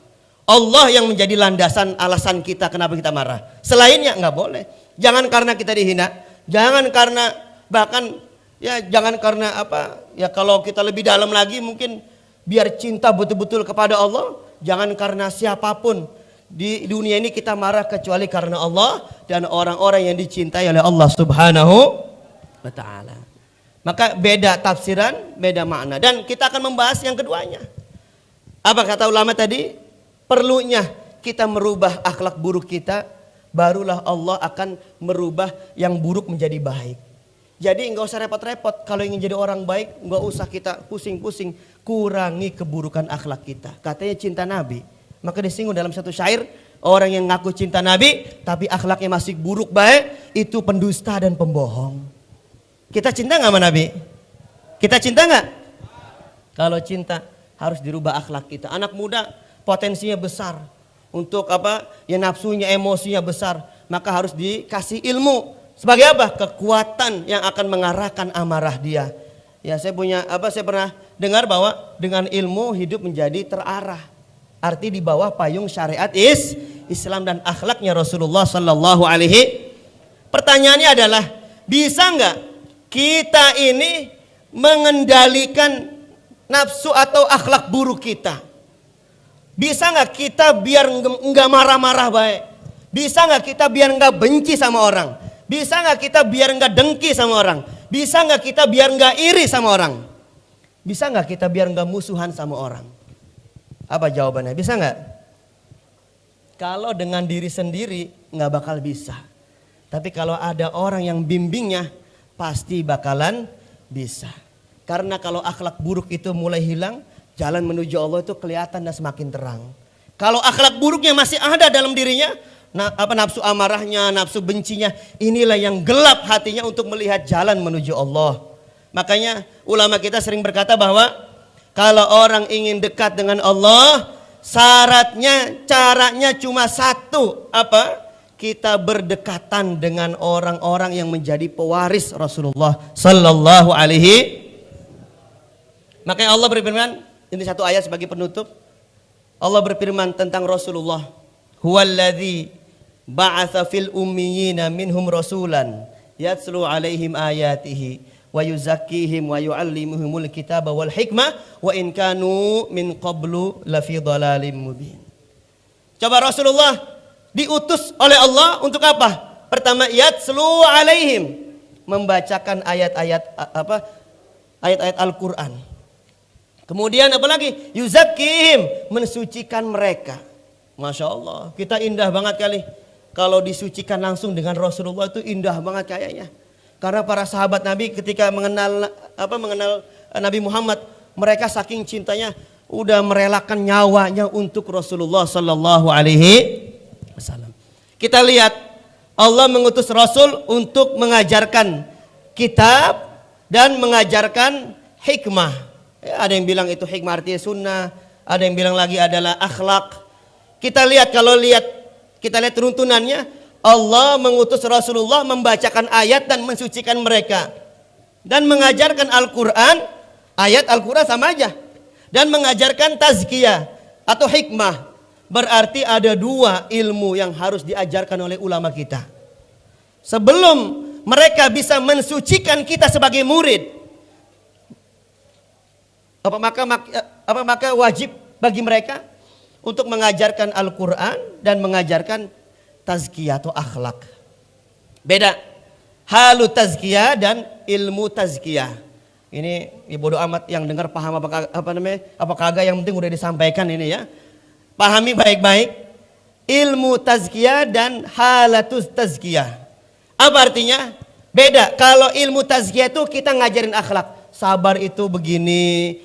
Allah yang menjadi landasan alasan kita kenapa kita marah. Selainnya nggak boleh. Jangan karena kita dihina, jangan karena jangan karena ya kalau kita lebih dalam lagi mungkin biar cinta betul-betul kepada Allah, jangan karena siapapun. di dunia ini kita marah kecuali karena Allah dan orang-orang yang dicintai oleh Allah Subhanahu wa taala. Maka beda tafsiran, beda makna. Dan kita akan membahas yang keduanya. Apa kata ulama tadi? Perlunya kita merubah akhlak buruk kita, barulah Allah akan merubah yang buruk menjadi baik. Jadi enggak usah repot-repot. Kalau ingin jadi orang baik, enggak usah kita pusing-pusing. Kurangi keburukan akhlak kita. Katanya cinta Nabi. Maka disinggung dalam satu syair, orang yang ngaku cinta Nabi tapi akhlaknya masih buruk baik, itu pendusta dan pembohong. Kita cinta nggak sama Nabi? Kita cinta nggak? Kalau cinta harus dirubah akhlak kita. Anak muda potensinya besar untuk apa? Ya nafsunya, emosinya besar. Maka harus dikasih ilmu. Sebagai apa? Kekuatan yang akan mengarahkan amarah dia. Ya saya pernah dengar bahwa dengan ilmu hidup menjadi terarah. Arti di bawah payung syariat Islam dan akhlaknya Rasulullah Sallallahu Alaihi. Pertanyaannya adalah bisa nggak kita ini mengendalikan nafsu atau akhlak buruk kita? Bisa nggak kita biar nggak marah-marah baik? Bisa nggak kita biar nggak benci sama orang? Bisa nggak kita biar nggak dengki sama orang? Bisa nggak kita biar nggak iri sama orang? Bisa nggak kita biar nggak musuhan sama orang? Apa jawabannya? Bisa nggak? Kalau dengan diri sendiri nggak bakal bisa. Tapi kalau ada orang yang bimbingnya, pasti bakalan bisa. Karena kalau akhlak buruk itu mulai hilang, jalan menuju Allah itu kelihatan dan semakin terang. Kalau akhlak buruknya masih ada dalam dirinya, nafsu amarahnya, nafsu bencinya, inilah yang gelap hatinya untuk melihat jalan menuju Allah. Makanya ulama kita sering berkata bahwa kalau orang ingin dekat dengan Allah, syaratnya, caranya cuma satu, apa? Kita berdekatan dengan orang-orang yang menjadi pewaris Rasulullah Sallallahu Alaihi. Makanya Allah berfirman, ini satu ayat sebagai penutup. Allah berfirman tentang Rasulullah, huwallazi ba'atsa fil ummiyina minhum rasulan yatslu alaihim ayatihi wa yuzakkihim wa yu'allimuhumul kitaba wal hikmah wa in kanu min qablu lafi dhalalim mubin. Coba Rasulullah diutus oleh Allah untuk apa? Pertama, yatslu alaihim, membacakan ayat-ayat ayat-ayat Al-Qur'an. Kemudian apa lagi? Yuzakkihim, mensucikan mereka. Masya Allah, kita indah banget kali kalau disucikan langsung dengan Rasulullah, itu indah banget kayaknya. Karena para sahabat Nabi ketika mengenal Nabi Muhammad, mereka saking cintanya udah merelakan nyawanya untuk Rasulullah Sallallahu Alaihi Wasallam. Kita lihat Allah mengutus Rasul untuk mengajarkan kitab dan mengajarkan hikmah. Ya, ada yang bilang itu hikmah artinya sunnah, ada yang bilang lagi adalah akhlak. Kita lihat kita lihat runtunannya, Allah mengutus Rasulullah membacakan ayat dan mensucikan mereka dan mengajarkan Al-Quran. Ayat Al-Quran sama aja, dan mengajarkan tazkiyah atau hikmah. Berarti ada dua ilmu yang harus diajarkan oleh ulama kita. Sebelum mereka bisa mensucikan kita sebagai murid, maka wajib bagi mereka untuk mengajarkan Al-Quran dan mengajarkan tazkiyah atau akhlak. Beda halu tazkiyah dan ilmu tazkiyah. Ini bodoh amat yang dengar paham apa kagak, yang penting udah disampaikan ini ya. Pahami baik-baik ilmu tazkiyah dan halatus tazkiyah. Apa artinya? Beda. Kalau ilmu tazkiyah itu kita ngajarin akhlak. Sabar itu begini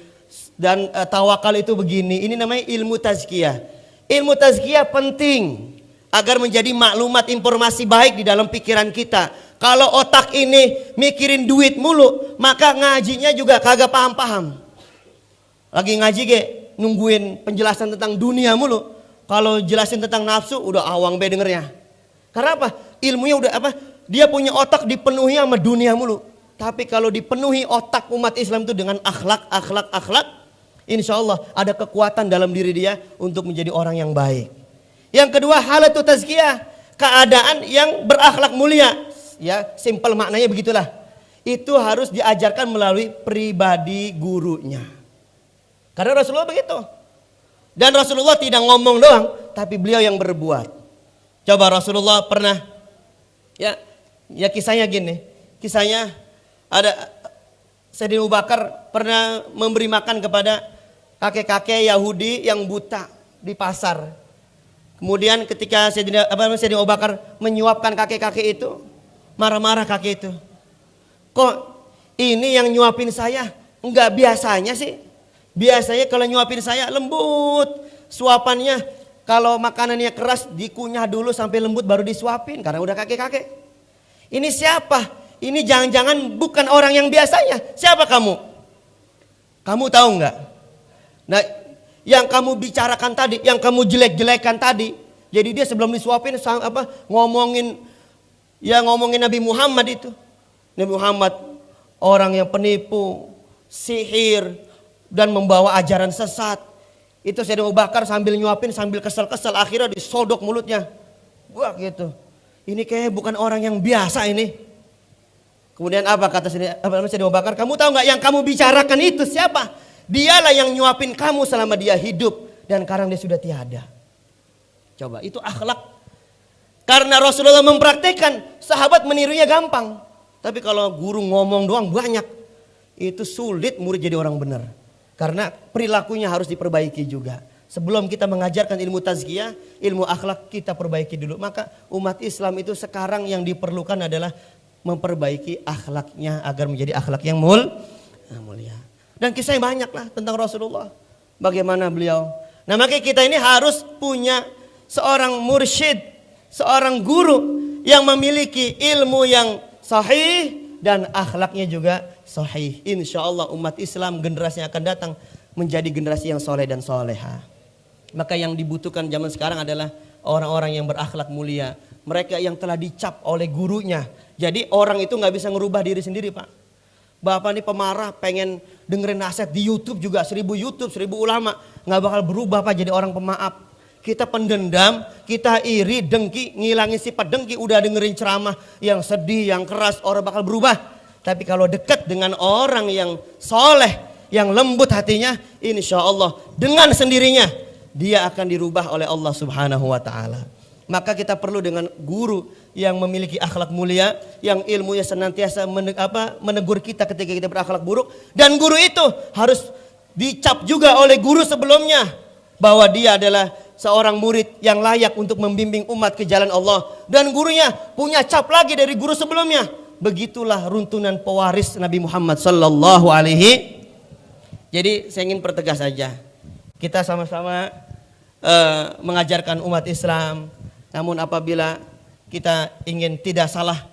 dan tawakal itu begini. Ini namanya ilmu tazkiyah. Ilmu tazkiyah penting agar menjadi maklumat informasi baik di dalam pikiran kita. Kalau otak ini mikirin duit mulu, maka ngajinya juga kagak paham-paham. Lagi ngaji nungguin penjelasan tentang dunia mulu. Kalau jelasin tentang nafsu udah awang dengernya. Karena apa? Ilmunya udah dia punya otak dipenuhi sama dunia mulu. Tapi kalau dipenuhi otak umat Islam itu dengan akhlak, insya Allah ada kekuatan dalam diri dia untuk menjadi orang yang baik. Yang kedua, halatu tazkiyah, keadaan yang berakhlak mulia. Ya, simpel maknanya begitulah. Itu harus diajarkan melalui pribadi gurunya. Karena Rasulullah begitu. Dan Rasulullah tidak ngomong doang, tapi beliau yang berbuat. Coba Rasulullah pernah, ya kisahnya gini. Kisahnya ada Sayyidina Abu Bakar pernah memberi makan kepada kakek-kakek Yahudi yang buta di pasar. Kemudian ketika Sayyidina Abu Bakar menyuapkan kakek-kakek itu, marah-marah kakek itu. Kok ini yang nyuapin saya? Enggak biasanya sih. Biasanya kalau nyuapin saya lembut suapannya. Kalau makanannya keras dikunyah dulu sampai lembut baru disuapin karena udah kakek-kakek. Ini siapa? Ini jangan-jangan bukan orang yang biasanya. Siapa kamu? Kamu tahu nggak? Nah, yang kamu bicarakan tadi, yang kamu jelek-jelekan tadi, jadi dia sebelum disuapin ngomongin Nabi Muhammad itu. Nabi Muhammad orang yang penipu, sihir, dan membawa ajaran sesat. Itu Sayyidina Abu Bakar sambil nyuapin, sambil kesel-kesel, akhirnya disodok mulutnya. Wah gitu. Ini kayaknya bukan orang yang biasa ini. Kemudian apa kata Sayyidina Abu Bakar? Kamu tahu nggak yang kamu bicarakan itu siapa? Dialah yang nyuapin kamu selama dia hidup dan sekarang dia sudah tiada. Coba itu akhlak. Karena Rasulullah mempraktekkan, sahabat menirunya gampang. Tapi kalau guru ngomong doang banyak, itu sulit murid jadi orang benar. Karena perilakunya harus diperbaiki juga. Sebelum kita mengajarkan ilmu tazkiyah, ilmu akhlak kita perbaiki dulu. Maka umat Islam itu sekarang yang diperlukan adalah memperbaiki akhlaknya agar menjadi akhlak yang mulia. Dan kisahnya banyak lah tentang Rasulullah. Bagaimana beliau. Nah makanya kita ini harus punya seorang mursyid, seorang guru yang memiliki ilmu yang sahih dan akhlaknya juga sahih. Insya Allah umat Islam generasi yang akan datang menjadi generasi yang soleh dan soleha. Maka yang dibutuhkan zaman sekarang adalah orang-orang yang berakhlak mulia. Mereka yang telah dicap oleh gurunya. Jadi orang itu nggak bisa ngerubah diri sendiri Pak. Bapak ini pemarah pengen dengerin nasihat di YouTube juga 1000 YouTube 1000 ulama nggak bakal berubah Pak jadi orang pemaaf. Kita pendendam, kita iri, dengki, ngilangin sifat dengki, udah dengerin ceramah yang sedih, yang keras, orang bakal berubah. Tapi kalau dekat dengan orang yang soleh, yang lembut hatinya, insya Allah dengan sendirinya dia akan dirubah oleh Allah Subhanahu wa Ta'ala. Maka kita perlu dengan guru yang memiliki akhlak mulia, yang ilmunya senantiasa menegur kita ketika kita berakhlak buruk. Dan guru itu harus dicap juga oleh guru sebelumnya bahwa dia adalah seorang murid yang layak untuk membimbing umat ke jalan Allah. Dan gurunya punya cap lagi dari guru sebelumnya. Begitulah runtunan pewaris Nabi Muhammad sallallahu alaihi. Jadi saya ingin pertegas saja. Kita sama-sama mengajarkan umat Islam. Namun apabila kita ingin tidak salah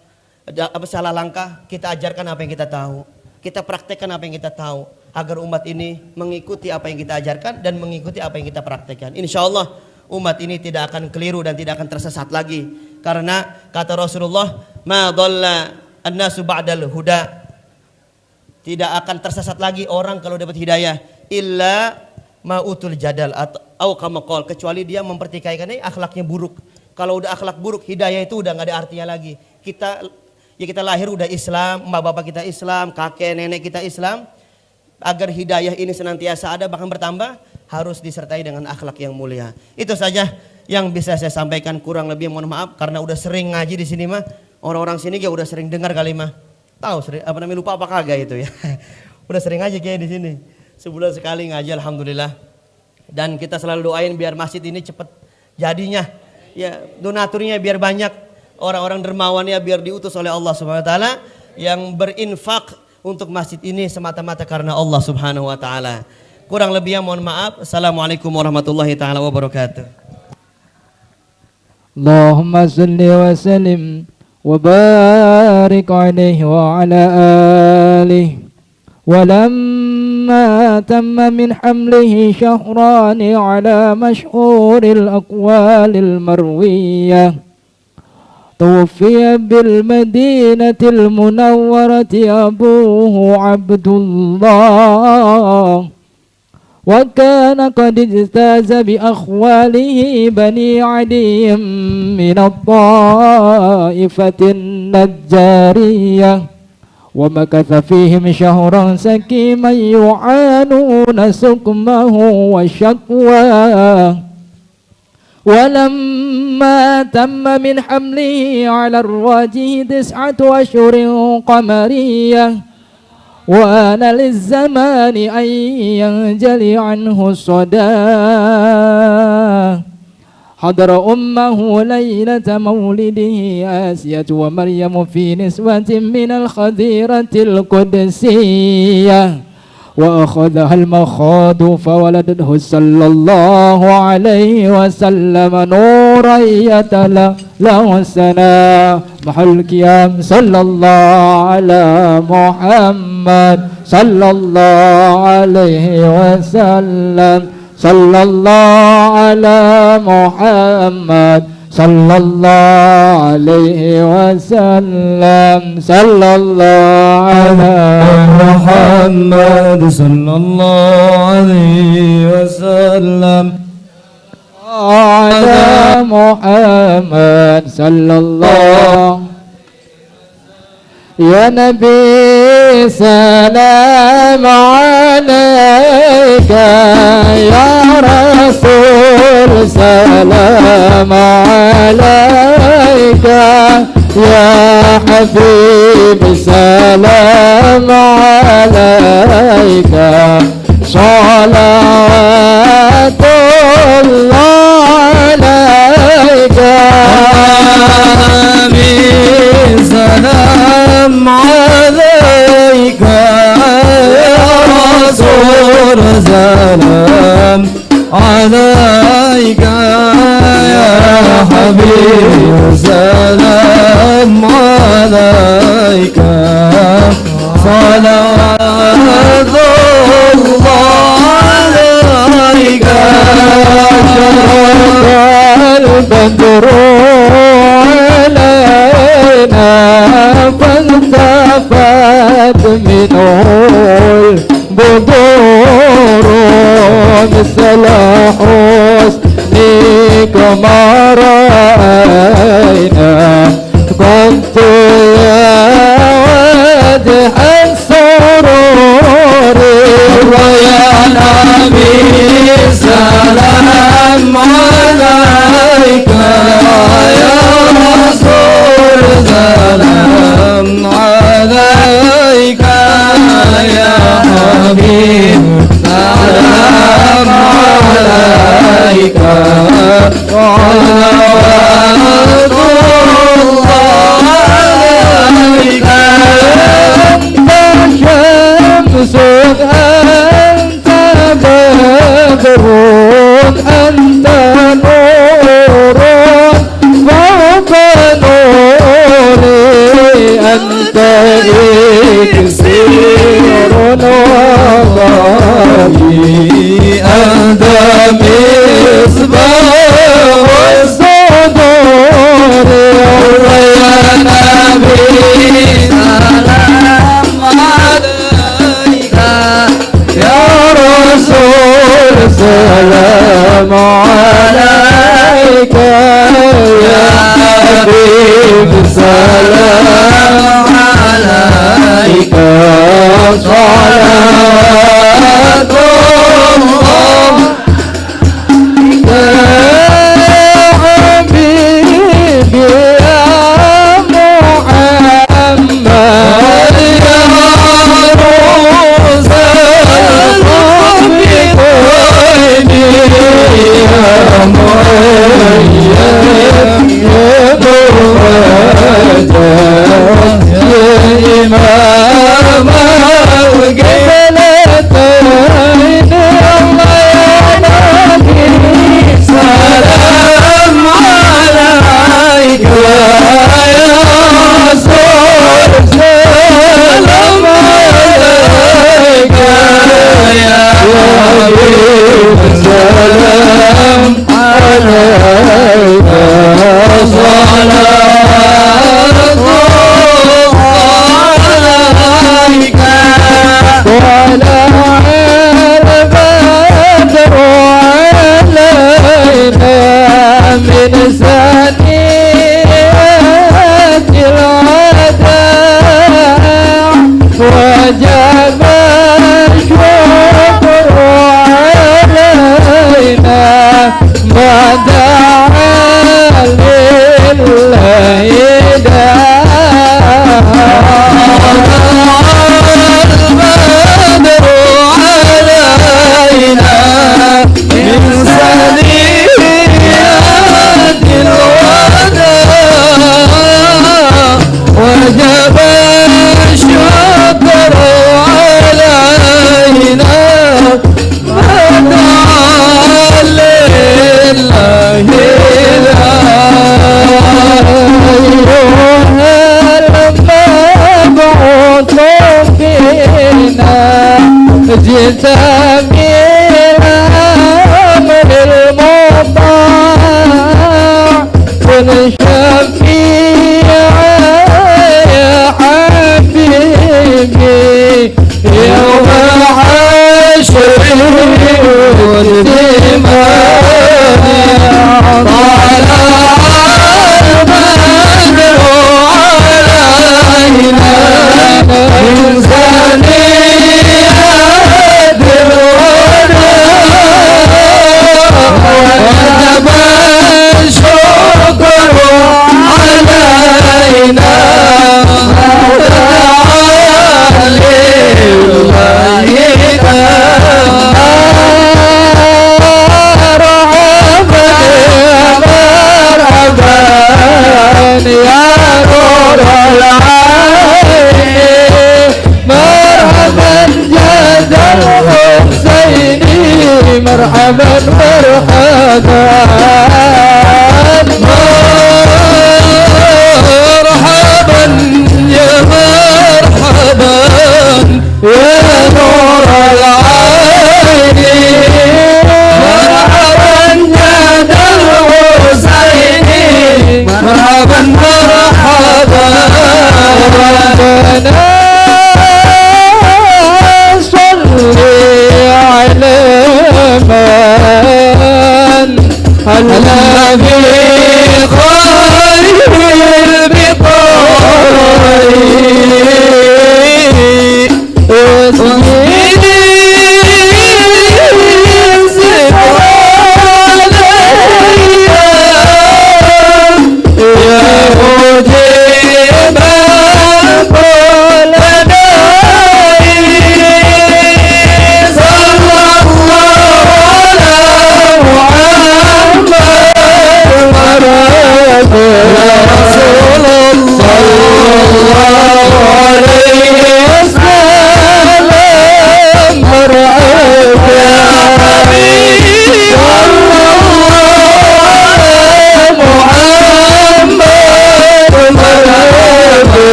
langkah, kita ajarkan apa yang kita tahu. Kita praktekkan apa yang kita tahu. Agar umat ini mengikuti apa yang kita ajarkan dan mengikuti apa yang kita praktekkan. Insya Allah umat ini tidak akan keliru dan tidak akan tersesat lagi. Karena kata Rasulullah, ma dhalla an-nasu ba'dal huda. Tidak akan tersesat lagi orang kalau dapat hidayah illa ma'utul jadal atau kama qol, kecuali dia mempertikaikan akhlaknya buruk. Kalau udah akhlak buruk, hidayah itu udah nggak ada artinya lagi. Kita lahir udah Islam, emak bapak kita Islam, kakek nenek kita Islam. Agar hidayah ini senantiasa ada bahkan bertambah, harus disertai dengan akhlak yang mulia. Itu saja yang bisa saya sampaikan, kurang lebih mohon maaf karena udah sering ngaji di sini mah. Orang-orang sini ya udah sering dengar kali mah. Tahu sering apa namanya, lupa apa kagak itu ya. Udah sering ngaji kayak di sini. Sebulan sekali ngaji alhamdulillah. Dan kita selalu doain biar masjid ini cepat jadinya. Ya, donaturnya biar banyak, orang-orang dermawannya biar diutus oleh Allah Subhanahu wa taala yang berinfak untuk masjid ini semata-mata karena Allah Subhanahu wa taala. Kurang lebihnya mohon maaf. Assalamualaikum warahmatullahi taala wabarakatuh. Allahumma salli wa sallim wa barik alaihi wa ala alihi. ولما تم من حمله شهران على مشهور الأقوال المروية توفي بالمدينة المنورة أبوه عبد الله وكان قد اجتاز بأخواله بني عدي من الطائفة النجارية ومكث فيهم شهرا سكيما يعانون سقمه وشكواه ولما تم من حمله على الراجح 9 أشهر قمرية وآن للزمان أن ينجلي عنه الصدى حضر أمه ليلة مولده آسية ومريم في نسوة من الخديرة القدسية وأخذها المخاض فولدته صلى الله عليه وسلم نورا يتلألأ له السنة محل القيام صلى الله على محمد صلى الله عليه وسلم صلى الله على محمد صلى الله عليه وسلم صلى الله على محمد صلى الله عليه وسلم على محمد صلى الله يا نبي سلام عليك يا رسول سلام عليك يا حبيب سلام عليك صلوات الله عليك سلام عليك يا رسول سلام عليك يا حبيب سلام عليك صلوات الله عليك البدر علينا فالتفت منه البدور مثل حسنك ما رأينا كنت يا وجه السرور ويا نبي سلام عليك يا رسول سلام عليك يا حبيب سلام عليك صلوات الله عليك أنت شمس أنت بدر أنت نور فوق نوري أنت إكسير نوري أنت مصباح الصدور يا نبي سلام عليك يا رسول سلام عليك يا حبيب سلام عليك صلوات الله يا حبيبي يا محمد يا روز القلب السلام عليك صلوات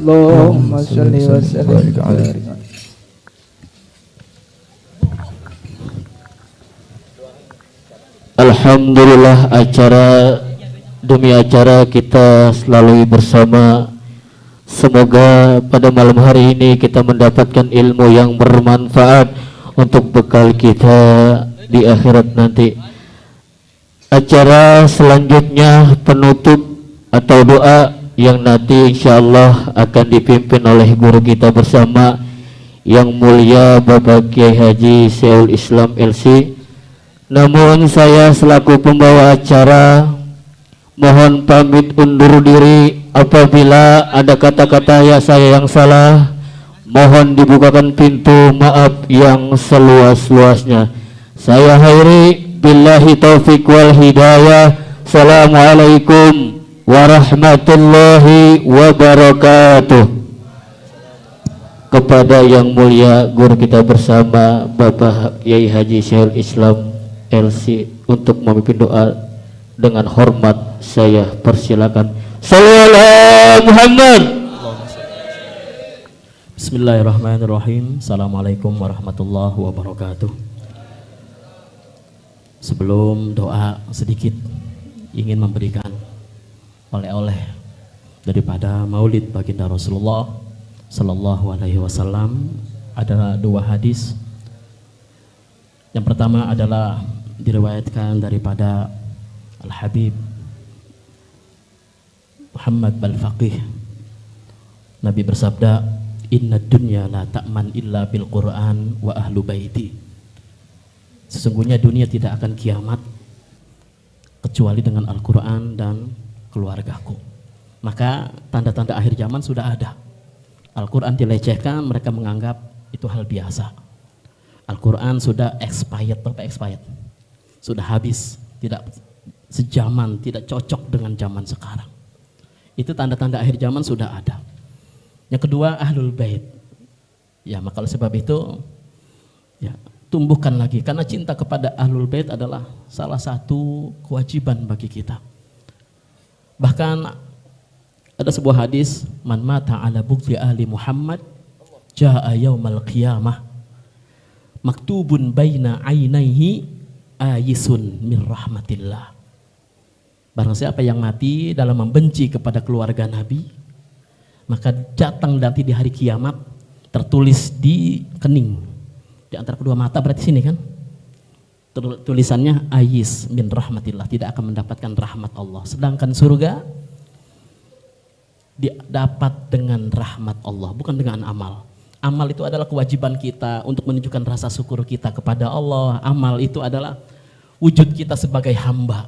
Allahumma shalli wa sallim. Alhamdulillah, acara demi acara kita selalu bersama. Semoga pada malam hari ini kita mendapatkan ilmu yang bermanfaat untuk bekal kita di akhirat nanti. Acara selanjutnya penutup atau doa yang nanti insyaallah akan dipimpin oleh guru kita bersama yang mulia Bapak Kiai Haji Syekhul Islam LC. Namun saya selaku pembawa acara mohon pamit undur diri. Apabila ada kata-kata ya saya yang salah, mohon dibukakan pintu maaf yang seluas-luasnya. Saya akhiri, billahi taufik wal hidayah. Assalamualaikum warahmatullahi wabarakatuh. Kepada yang mulia guru kita bersama Bapak Kiai Haji Syekhul Islam LC untuk memimpin doa dengan hormat saya persilakan. Sallallahu Muhammad. Bismillahirrahmanirrahim. Assalamualaikum warahmatullahi wabarakatuh. Sebelum doa sedikit ingin memberikan oleh-oleh daripada Maulid baginda Rasulullah Sallallahu Alaihi Wasallam. Ada dua hadis. Yang pertama adalah diriwayatkan daripada Al-Habib Muhammad Al-Faqih. Nabi bersabda, "Inna dunya la ta'man illa bil Qur'an wa ahlu baiti." Sesungguhnya dunia tidak akan kiamat kecuali dengan Al-Quran dan keluargaku. Maka tanda-tanda akhir zaman sudah ada. Al-Quran dilecehkan, mereka menganggap itu hal biasa. Al-Quran sudah expired, sudah habis, tidak sejaman, tidak cocok dengan zaman sekarang. Itu tanda-tanda akhir zaman sudah ada. Yang kedua, ahlul bait. Ya, maka oleh sebab itu ya, tumbuhkan lagi, karena cinta kepada ahlul bait adalah salah satu kewajiban bagi kita. Bahkan ada sebuah hadis, man mata ala bughdhi ahli Muhammad jaa yaumal qiyamah maktubun baina ainaihi ayisun min rahmatillah. Barang siapa yang mati dalam membenci kepada keluarga Nabi, maka datang nanti di hari kiamat tertulis di kening, di antara kedua mata, berarti sini kan, tulisannya ayis min rahmatillah, tidak akan mendapatkan rahmat Allah. Sedangkan surga dapat dengan rahmat Allah, bukan dengan amal. Amal itu adalah kewajiban kita untuk menunjukkan rasa syukur kita kepada Allah. Amal itu adalah wujud kita sebagai hamba.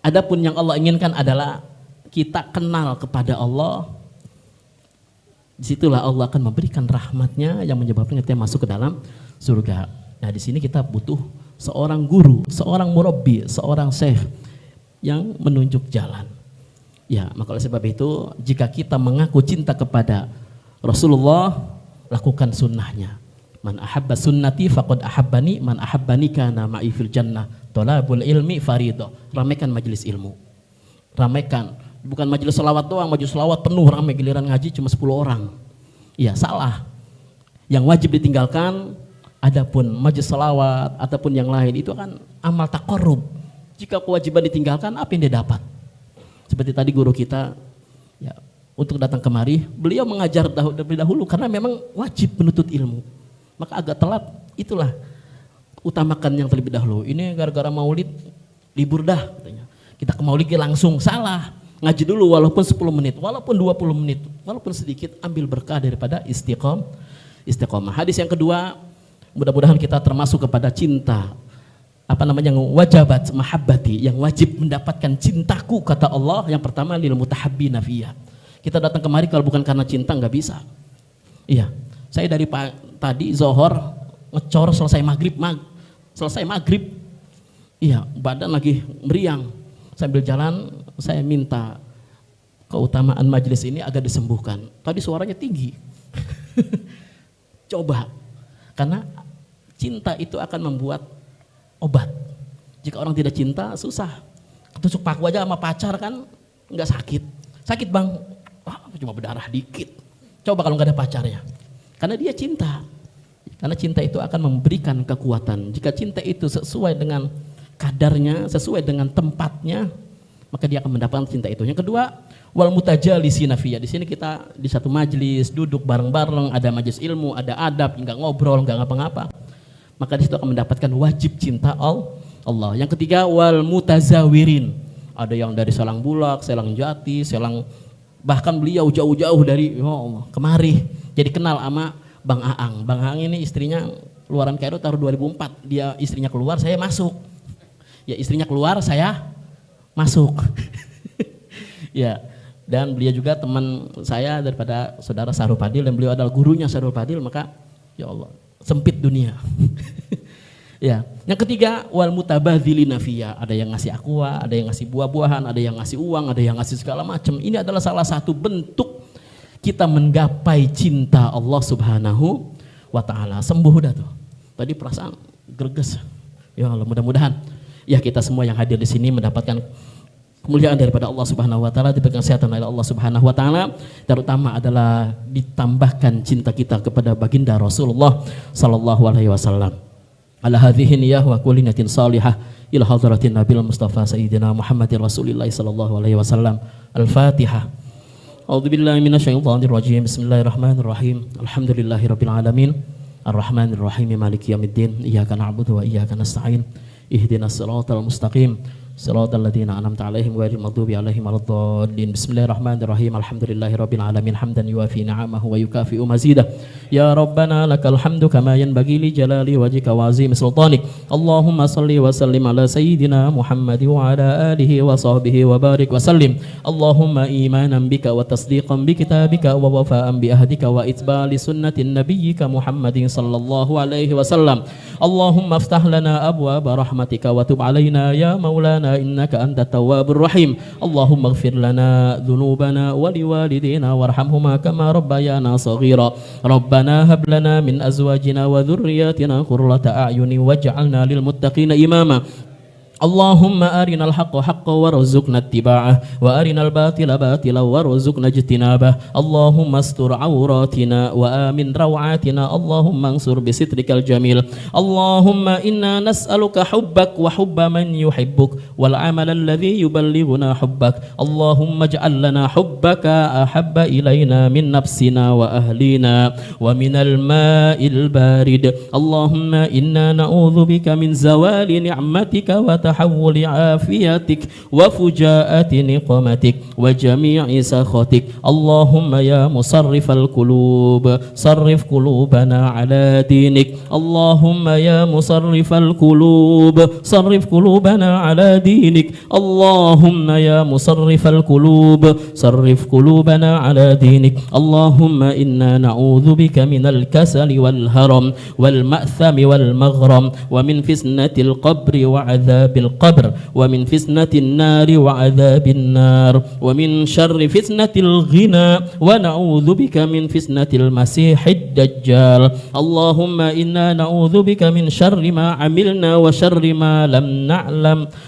Adapun yang Allah inginkan adalah kita kenal kepada Allah. Disitulah Allah akan memberikan rahmatnya yang menyebabkan kita masuk ke dalam surga. Nah, di sini kita butuh seorang guru, seorang murabbi, seorang syekh yang menunjuk jalan. Ya, maka oleh sebab itu jika kita mengaku cinta kepada Rasulullah, lakukan sunnahnya. Man ahabba sunnati faqad ahabbani, man ahabbani kana ma'i fil jannah. Thalabul ilmi faridah. Ramaikan majelis ilmu. Ramaikan, bukan majelis selawat doang, majelis selawat penuh ramai, giliran ngaji cuma 10 orang. Iya, salah. Yang wajib ditinggalkan, adapun majelis selawat ataupun yang lain itu kan amal taqarrub. Jika kewajiban ditinggalkan, apa yang dia dapat? Seperti tadi guru kita, ya, untuk datang kemari, beliau mengajar lebih dahulu karena memang wajib menuntut ilmu. Maka agak telat, itulah utamakan yang terlebih dahulu. Ini gara-gara maulid libur dah katanya. Kita ke maulid langsung, salah. Ngaji dulu walaupun 10 menit, walaupun 20 menit, walaupun sedikit, ambil berkah daripada istiqomah. Hadis yang kedua, mudah-mudahan kita termasuk kepada cinta, wajabat mahabbati, yang wajib mendapatkan cintaku kata Allah. Yang pertama lil mutahabbina fiyya. Kita datang kemari kalau bukan karena cinta nggak bisa. Iya, saya dari tadi zohor ngecor selesai maghrib, iya, badan lagi meriang. Sambil jalan saya minta keutamaan majelis ini agar disembuhkan. Tadi suaranya tinggi. Coba, karena cinta itu akan membuat obat. Jika orang tidak cinta, susah. Ketusuk paku aja sama pacar kan nggak sakit. Sakit bang, cuma berdarah dikit. Coba kalau nggak ada pacarnya. Karena dia cinta. Karena cinta itu akan memberikan kekuatan. Jika cinta itu sesuai dengan kadarnya, sesuai dengan tempatnya, maka dia akan mendapatkan cinta itu. Yang kedua, wal mutajalisina fiyya. Di sini kita di satu majelis, duduk bareng-bareng, ada majelis ilmu, ada adab, nggak ngobrol, nggak ngapa-ngapa. Maka di situ akan mendapatkan wajib cinta Allah. Yang ketiga, wal mutazawirin. Ada yang dari Selang Bulak, Selang Jati, bahkan beliau jauh-jauh dari kemari. Jadi kenal sama Bang Aang. Bang Aang ini istrinya keluaran Kairo tahun 2004. Dia istrinya keluar, saya masuk. Ya, istrinya keluar, saya masuk. Ya, dan beliau juga teman saya daripada saudara Sahrul Fadil, dan beliau adalah gurunya Sahrul Fadil. Maka ya Allah, sempit dunia. Ya, yang ketiga, wal mutabadzilina fiyya. Ada yang ngasih aqua, ada yang ngasih buah-buahan, ada yang ngasih uang, ada yang ngasih segala macam. Ini adalah salah satu bentuk kita menggapai cinta Allah Subhanahu wa taala. Sembuh dah tuh. Tadi perasaan greges. Ya Allah, mudah-mudahan ya kita semua yang hadir di sini mendapatkan kemuliaan daripada Allah Subhanahu wa taala, diberikan kesehatan oleh Allah Subhanahu wa taala, terutama adalah ditambahkan cinta kita kepada baginda Rasulullah sallallahu alaihi wasallam. Ala hadhihi niyyah wa kulli niyatin salihah ila hadratin Nabil Mustafa Sayyidina Muhammadin Rasulillah sallallahu alaihi wasallam. Al-Fatihah. A'udzubillahi minasyaitonir rajim. Bismillahirrahmanirrahim. Alhamdulillahirabbil alamin. Arrahmanirrahim. Maliki yaumiddin. Iyyaka na'budu wa iyyaka nasta'in. Ihdinas siratal mustaqim. Siratal ladzina an'amta 'alaihim ghairil maghdubi 'alaihim waladdallin. Bismillahirrahmanirrahim. Alhamdulillahirabbil alamin hamdan yuwafi ni'amahu wa yukafi'u mazidah. Ya Rabbana lakal hamdu kama yanbaghi li jalali wajhika wa 'azimi sultanik. Allahumma shalli wa sallim ala sayyidina Muhammad wa ala alihi wa sahbihi wa barik wa sallim. Allahumma imanan bika wa tasdiqan bi kitabika wa wafa'an bi ahdika wa itbali sunnatin nabiyyika Muhammadin sallallahu alaihi wasallam. Allahumma iftah lana abwaaba rahmatika wa tub 'alaina ya maulana innaka antat tawwabur rahim. Allahumma ighfir lana dhunubana wa liwalidina warhamhuma kama rabbayana shaghira. Rabbana hab lana min azwajina wa dhurriyyatina qurrata a'yunin waj'alna lil muttaqina imama. Allahumma arinal haqqa haqqan warzuqna ittiba'ah wa arinal batila batilan warzuqna ijtinabah. Allahumma astur awratina wa amin rawatina. Allahumma ansur bisitrikal jamil. Allahumma inna nas'aluka hubbak wa hubba man yuhibbuk wal amal alladhi yuballighuna hubbak. Allahumma ij'al lana hubbaka ahabba ilayna min nafsina wa ahlina wa minal ma'il barid. Allahumma inna na'udzubika min zawali ni'matika wa tahawuli afiyatik wa fujaati niqmatik wa jami'i sakhatik. Allahumma ya musarrifal qulub sarrif qulubana ala dinik. Allahumma ya musarrifal qulub sarrif qulubana ala dinik. Allahumma ya musarrifal qulub sarrif qulubana ala dinik. Allahumma inna na'udzu bika minal kasali wal haram wal ma'thami wal maghram wa min fitnatil qabri wa 'adzabil القبر ومن فتنة النار وعذاب النار ومن شر فتنة الغنى ونعوذ بك من فتنة المسيح الدجال اللهم إنا نعوذ بك من شر ما عملنا وشر ما لم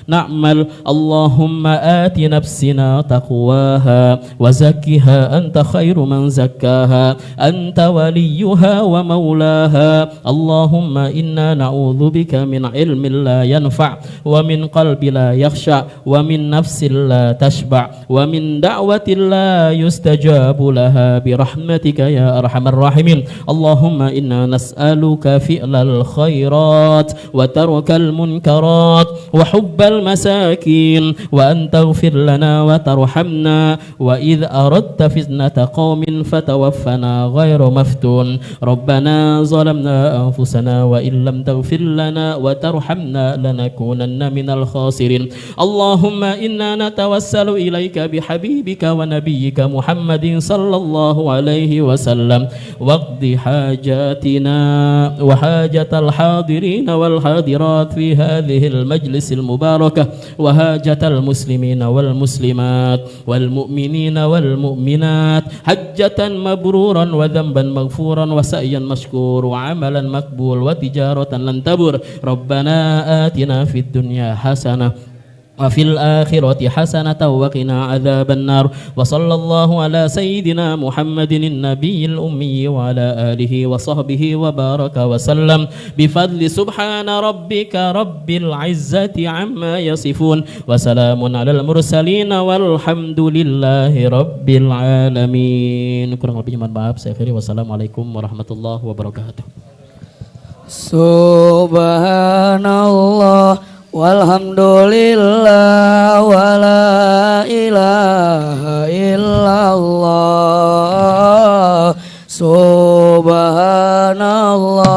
نعمل اللهم آت نفسنا تقواها وزكها أنت خير من زكاها أنت وليها ومولاها اللهم إنا نعوذ بك من علم لا ينفع ومن قلب لا يخشع ومن نفس لا تشبع ومن دعوة لا يستجاب لها برحمتك يا أرحم الراحمين اللهم إنا نسألك فعل الخيرات وترك المنكرات وحب المساكين وأن تغفر لنا وترحمنا وإذ أردت فتنة قوم فتوفنا غير مفتون ربنا ظلمنا أنفسنا وإن لم تغفر لنا وترحمنا لنكونن من الخاسرين اللهم إنا نتوسل إليك بحبيبك ونبيك محمد صلى الله عليه وسلم واقض حاجاتنا وحاجة الحاضرين والحاضرات في هذه المجلس المباركة وحاجة المسلمين والمسلمات والمؤمنين والمؤمنات حجة مبرورا وذنبا مغفورا وسعيا مشكور وعملا مقبول وتجارة لن تبور ربنا آتنا في الدنيا حسنة وفي الآخرة حسنة وقنا عذاب النار وصلى الله على سيدنا محمد النبي الأمي وعلى آله وصحبه وبارك وسلم بفضل سبحان ربك رب العزة عما يصفون وسلام على المرسلين والحمد لله رب العالمين. Kurang lebihnya mohon maaf, saya akhiri. Wassalamualaikum warahmatullahi wabarakatuh. Subhanallah walhamdulillah wala ilaha illallah subhanallah